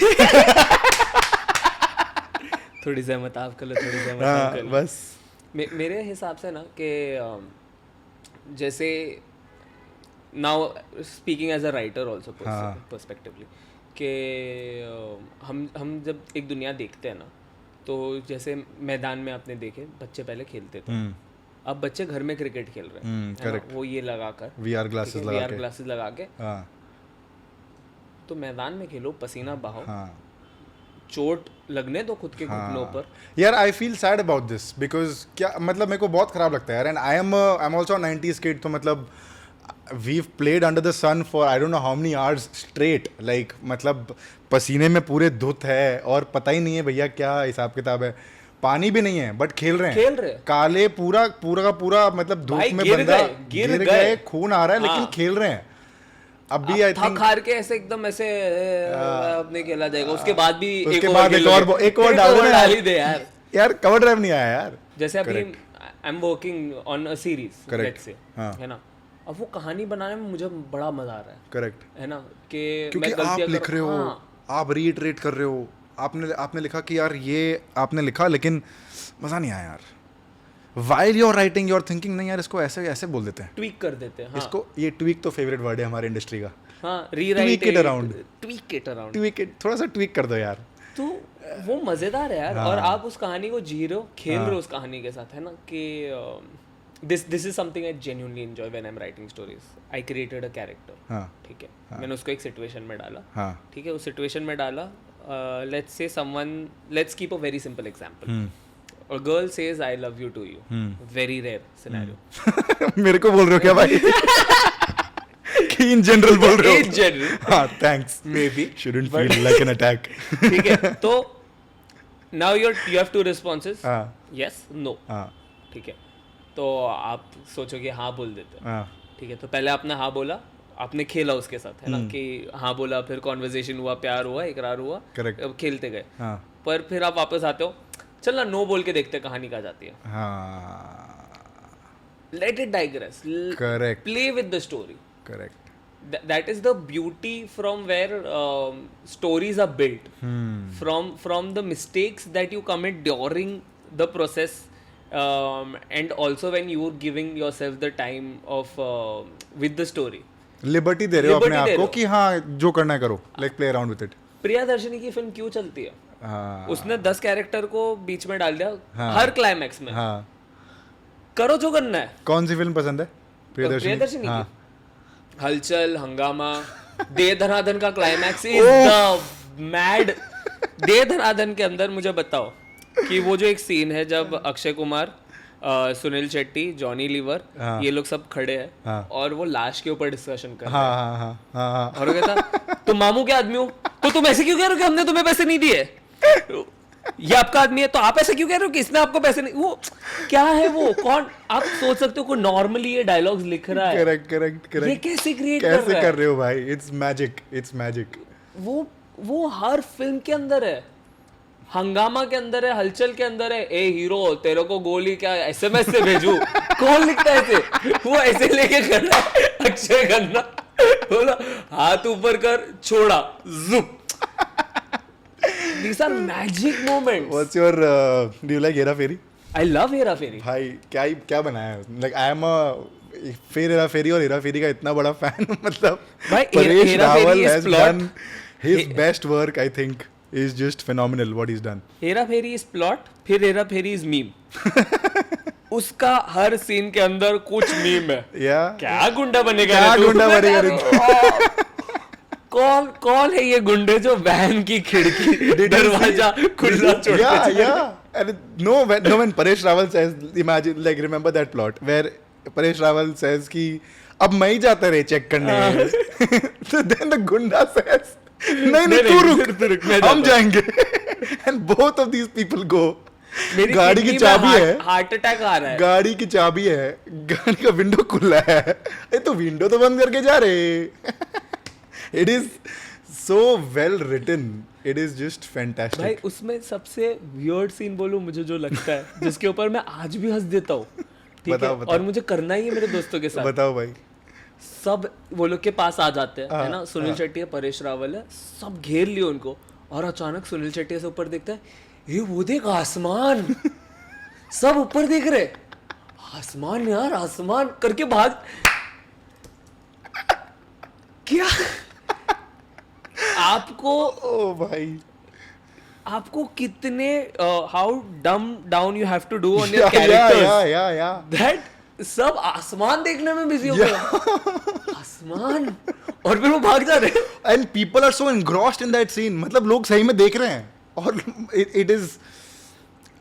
थोड़ी जहमत आप कर लो, थोड़ी जहमत हाँ, आप कर लो. बस. मेरे हिसाब से ना कि जैसे now speaking as a writer also perspectively कि हम जब एक दुनिया देखते हैं ना, तो जैसे मैदान में आपने देखे बच्चे पहले खेलते थे. अब बच्चे घर में क्रिकेट खेल रहे हैं, है ना? करेक्ट. वो ये लगाकर वीआर ग्लासेस लगा के. ग्लासेस लगा के. हाँ. तो मैदान में खेलो, पसीना बहाओ, हाँ. चोट लगने दो खुद के घुटनों पर. यार I feel sad about this because क्या मतलब मेरे को बहुत खराब लगता है यार. And I am also 90s kid. तो मतलब we've played under the sun for I don't know how many hours straight. like मतलब पसीने में पूरे धुत है और पता ही नहीं है भैया क्या हिसाब किताब है. पानी भी नहीं है बट खेल रहे हैं. काले पूरा का पूरा मतलब धूप में बंदा गिर गए, खून आ रहा है, लेकिन खेल रहे हैं. अभी आई थिंक हार के ऐसे एकदम ऐसे अपने खेला जाएगा. उसके बाद भी उसके बाद एक और डाल ही दे यार. यार कवर ड्राइव नहीं आया यार. जैसे अभी आई am working on a series let's say, है ना. अब वो कहानी बनाने में मुझे बड़ा मजा आ रहा है. करेक्ट. है ना कि क्योंकि आप लिख रहे हो, आप रीइटरेट कर रहे हो. आपने लिखा कि यार ये आपने लिखा, लेकिन मजा नहीं आया यार. While you're writing, you're thinking नहीं यार इसको ऐसे बोल देते हैं, ट्वीक कर देते हैं. हाँ. इसको ये ट्वीक तो फेवरेट वर्ड है हमारे इंडस्ट्री का. हाँ, rewrite tweak it around. Tweak it, थोड़ा सा ट्वीक कर दो यार. तो वो मजेदार है यार. और आप उस कहानी को जी रहे हो, खेल रहे हो उस कहानी के साथ, है ना. कि this is something I genuinely enjoy when I'm writing stories. I created a character. हाँ. ठीक है. मैंने उसको एक सिचुएशन में डाला. हाँ. ठीक है. उस सिचुएशन में डाला. let's keep a very simple example. A girl says I love you to you. Very rare scenario. मेरे को बोल रहे हो क्या भाई? कि in general बोल रहे हो? In general. हाँ, thanks. Maybe. Shouldn't feel like an attack. ठीक है. तो now you have two responses. हाँ. Yes, no. हाँ. ठीक है. तो आप सोचोगे हाँ बोल देते. हाँ. ठीक है. तो पहले आपने हाँ बोला, आपने खेला उसके साथ, है ना. कि हाँ बोला, फिर कॉन्वर्जेशन हुआ, प्यार हुआ, इकरार हुआ. Correct. अब खेलते गए. हाँ. पर फिर आप वापस आते हो, चल ना नो बोल के देखते कहानी कहाँ जाती है. हाँ. Let it digress. Correct. Play with the story. Correct. That is the beauty from where stories are built. From the mistakes that you commit during the process, and also when you are giving yourself the time of with the story. Liberty दे रहे हो अपने आप को कि हाँ जो करना है करो, like play around with it. Priyadarshini की फिल्म क्यों चलती है? हाँ. उसने 10 कैरेक्टर को बीच में डाल दिया. हाँ. हर क्लाइमैक्स में. हाँ. करो जो करना है. कौन सी फिल्म पसंद है? प्रियदर्शनी की. हलचल, हंगामा. दे धनाधन का क्लाइमैक्स इज द मैड. दे धनाधन के अंदर मुझे बताओ कि वो जो एक सीन है जब अक्षय कुमार, सुनील शेट्टी, जॉनी लीवर, ये लोग सब खड़े हैं और वो लाश के ऊपर डिस्कशन कर रहे हैं. और वो कहता तुम मामू के आदमी हो तो तुम ऐसे क्यों कह रहे हो कि हमने तुम्हें पैसे नहीं दिए? ये आपका आदमी है तो आप ऐसे क्यों कह रहे हो कि इसने आपको पैसे नहीं. वो क्या है, वो कौन? आप सोच सकते हो कोई नॉर्मली ये डायलॉग्स लिख रहा है. करेक्ट. ये कैसे क्रिएट कर रहे हो भाई? It's magic. वो हर फिल्म के अंदर है. हंगामा के अंदर है, हलचल के अंदर है. ए हीरो तेरे को गोली क्या SMS से भेजू? कौन लिखता है ऐसे? वो ऐसे लेके कर रहा है अक्षय खन्ना. बोला हाथ ऊपर कर, छोड़ा, जुप. These are magic moments. What's your do you like Hera Pheri? I love Hera फेरी. भाई क्या बनाया है? Like I am a फिर हेरा फेरी और हेरा फेरी का इतना बड़ा फैन. मतलब Paresh Rawal has done his best work. I think is just phenomenal what he's done. Hera Pheri is plot, फिर हेरा फेरी is meme. उसका हर सीन के अंदर कुछ मीम है. Yeah. क्या गुंडा बनेगा? कौन है ये गुंडे जो वैन की खिड़की दरवाजा खुला छोड़ And when Paresh Rawal says, imagine, like, remember that plot where Paresh Rawal says कि अब मैं ही जाता रहे चेक करने so then the gunda says नहीं तू रुक हम जाएंगे and both of these people go. गाड़ी की चाबी है, हार्ट अटैक आ रहा है, गाड़ी की चाबी है, गाड़ी का विंडो खुला है, ये तो विंडो तो बंद करके जा रहे. It is so well written. It is just fantastic. भाई उसमें सबसे वियर्ड सीन बोलूं मुझे जो लगता है जिसके ऊपर मैं आज भी हंस देता हूँ, ठीक है, और मुझे करना ही है मेरे दोस्तों के साथ. बताओ भाई. सब वो लोग के पास आ जाते हैं, है ना, सुनील शेट्टी है, परेश रावल है, सब घेर लिए उनको, और अचानक सुनील शेट्टी से ऊपर देखता है, ये वो देख आसमान. सब ऊपर देख रहे, आसमान यार आसमान करके भाग. क्या आपको ओ भाई आपको कितने how dumb down you have to do on your characters that सब आसमान देखने में बिजी हो गए. आसमान, और फिर वो भाग जा रहे. And people are so engrossed in that scene. मतलब लोग सही में देख रहे हैं. और it is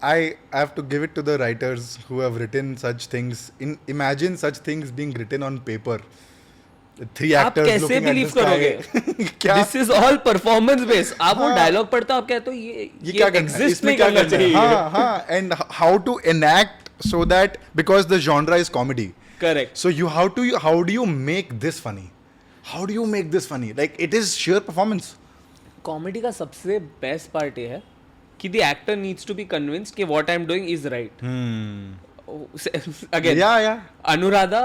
I have to give it to the writers who have written such things. Imagine such things being written on paper. 3 actors looking at the sky. क्या? This is all performance based. आप वो dialogue पढ़ते हो, आप कहते हो ये क्या exist नहीं करना चाहिए. हाँ. And how to enact so that, because the genre is comedy. Correct. So how do you make this funny? How do you make this funny? Like, it is sheer performance. Comedy का सबसे best part ये है कि the actor needs to be convinced कि what I am doing is right. Again Anuradha,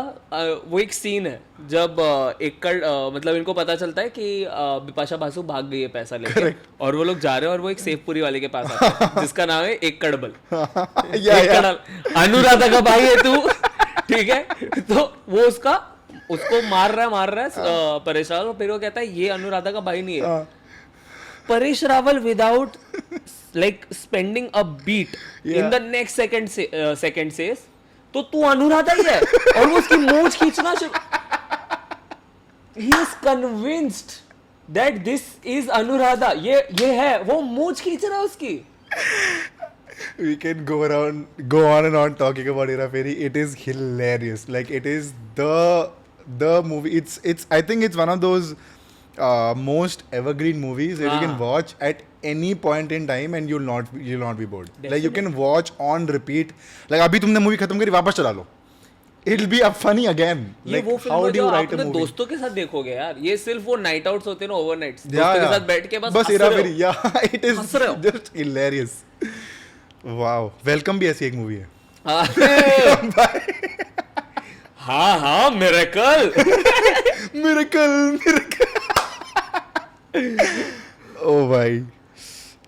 वो एक scene है जब एकड़ मतलब इनको पता चलता है कि बिपाशा बासु भाग गई है पैसा लेके, और वो लोग जा रहे हैं और वो एक सेवपुरी वाले के पास आते हैं जिसका नाम है एकड़बल. अनुराधा का भाई है तू, ठीक है. तो वो उसको मार रहा है परेश रावल. फिर वो कहता है ये अनुराधा का भाई नहीं है. Paresh Rawal without like spending a beat in the next second says तो तू अनुराधा ही है, और वो उसकी मूंछ खींचना शुरू. He is convinced that this is Anuradha, ये है, वो मूंछ खींच रहा है उसकी. We can go on and on talking about Hera Fairy. It is hilarious. Like, it is the movie. It's I think it's one of those most evergreen movies that you can watch at any point in time and you'll not be bored. Definitely. Like, you can watch on repeat. Like, अभी तुमने movie खत्म करी, वापस चला लो, it'll be up funny again. Like, how do you write a movie? दोस्तों के साथ देखोगे यार, ये सिर्फ वो नाइट आउट्स होते हैं ना, ओवरनाइट्स, दोस्तों के साथ बैठ के बस Hera Fairy. Yeah, it is just hilarious. Wow, Welcome भी ऐसी एक मूवी है. हाँ miracle. Oh bhai,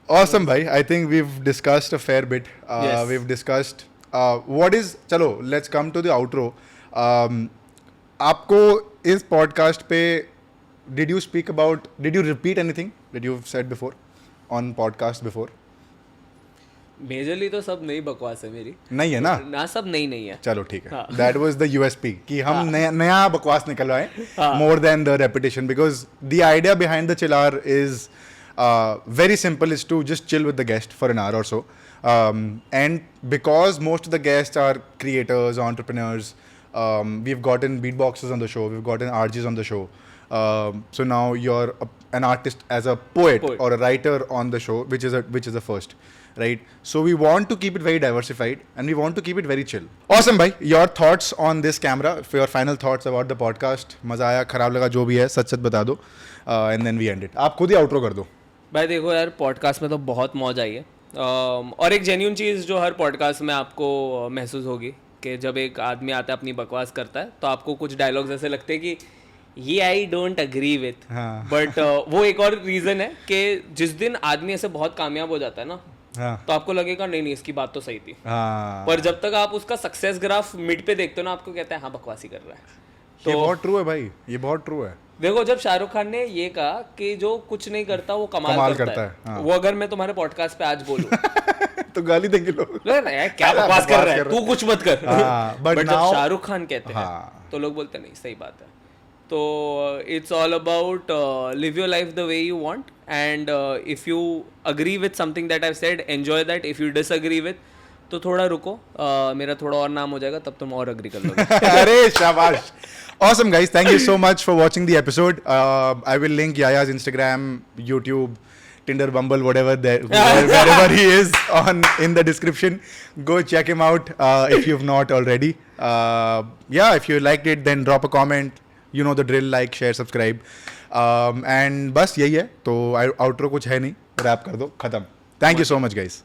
awesome bhai. I think we've discussed a fair bit. Yes. We've discussed what is. चलो, let's come to the outro. आपको इस podcast पे did you repeat anything that you've said before on podcast before? Majorly तो सब नई बकवास है मेरी. नहीं है ना सब नहीं है. चलो ठीक है. That was the USP कि हम नया बकवास निकलवाएं, more than the repetition, because the idea behind the Chillar is very simple, is to just chill with the guest for an hour or so, and because most of the guests are creators, entrepreneurs, we've gotten beatboxers on the show, we've gotten RJs on the show, so now you're an artist as a poet or a writer on the show, which is a first. Right, so we want to keep it very diversified and we want to keep it very chill. Awesome bhai, your thoughts on this camera, for your final thoughts about the podcast. मजा आया, खराब लगा, जो भी है सच बता दो, and then we end it. आप खुद ही आउट्रो कर दो. भाई देखो यार, पॉडकास्ट में तो बहुत मौज आई है, और एक जेन्युइन चीज़ जो हर पॉडकास्ट में आपको महसूस होगी कि जब एक आदमी आता है अपनी बकवास करता है तो आपको कुछ डायलॉग्स ऐसे लगते हैं कि ये I don't agree with, but वो एक और रीज़न है कि जिस दिन आदमी ऐसे बहुत कामयाब हो जाता है ना, तो आपको लगेगा नहीं इसकी बात तो सही थी. पर जब तक आप उसका सक्सेस ग्राफ मिड पे देखते हो ना, आपको कहता है हाँ बकवासी कर रहा है. तो ये बहुत ट्रू है भाई, ये बहुत ट्रू है. देखो, जब शाहरुख खान ने ये कहा कि जो कुछ नहीं करता वो कमाल करता है. हाँ. वो अगर मैं तुम्हारे पॉडकास्ट पे आज बोलूं तो गाली देंगे लोग, क्या बकवास कर रहा है तू, कुछ मत कर. बट जब शाहरुख खान कहते हैं तो लोग बोलते नहीं सही बात है. तो it's all about live your life the way you want, and if you agree with something that I've said, enjoy that. If you disagree with, तो थोड़ा रुको, मेरा थोड़ा और नाम हो जाएगा, तब तुम और agree कर लोगे. Arey, shabash. Awesome, guys. Thank you so much for watching the episode. I will link Yaya's Instagram, YouTube, Tinder, Bumble, wherever he is in the description. Go check him out if you've not already. Yeah, if you liked it, then drop a comment. You know the drill, like, share, subscribe. And बस यही है. तो outro कुछ है नहीं. Wrap कर दो. खत्म. Thank you so much, guys.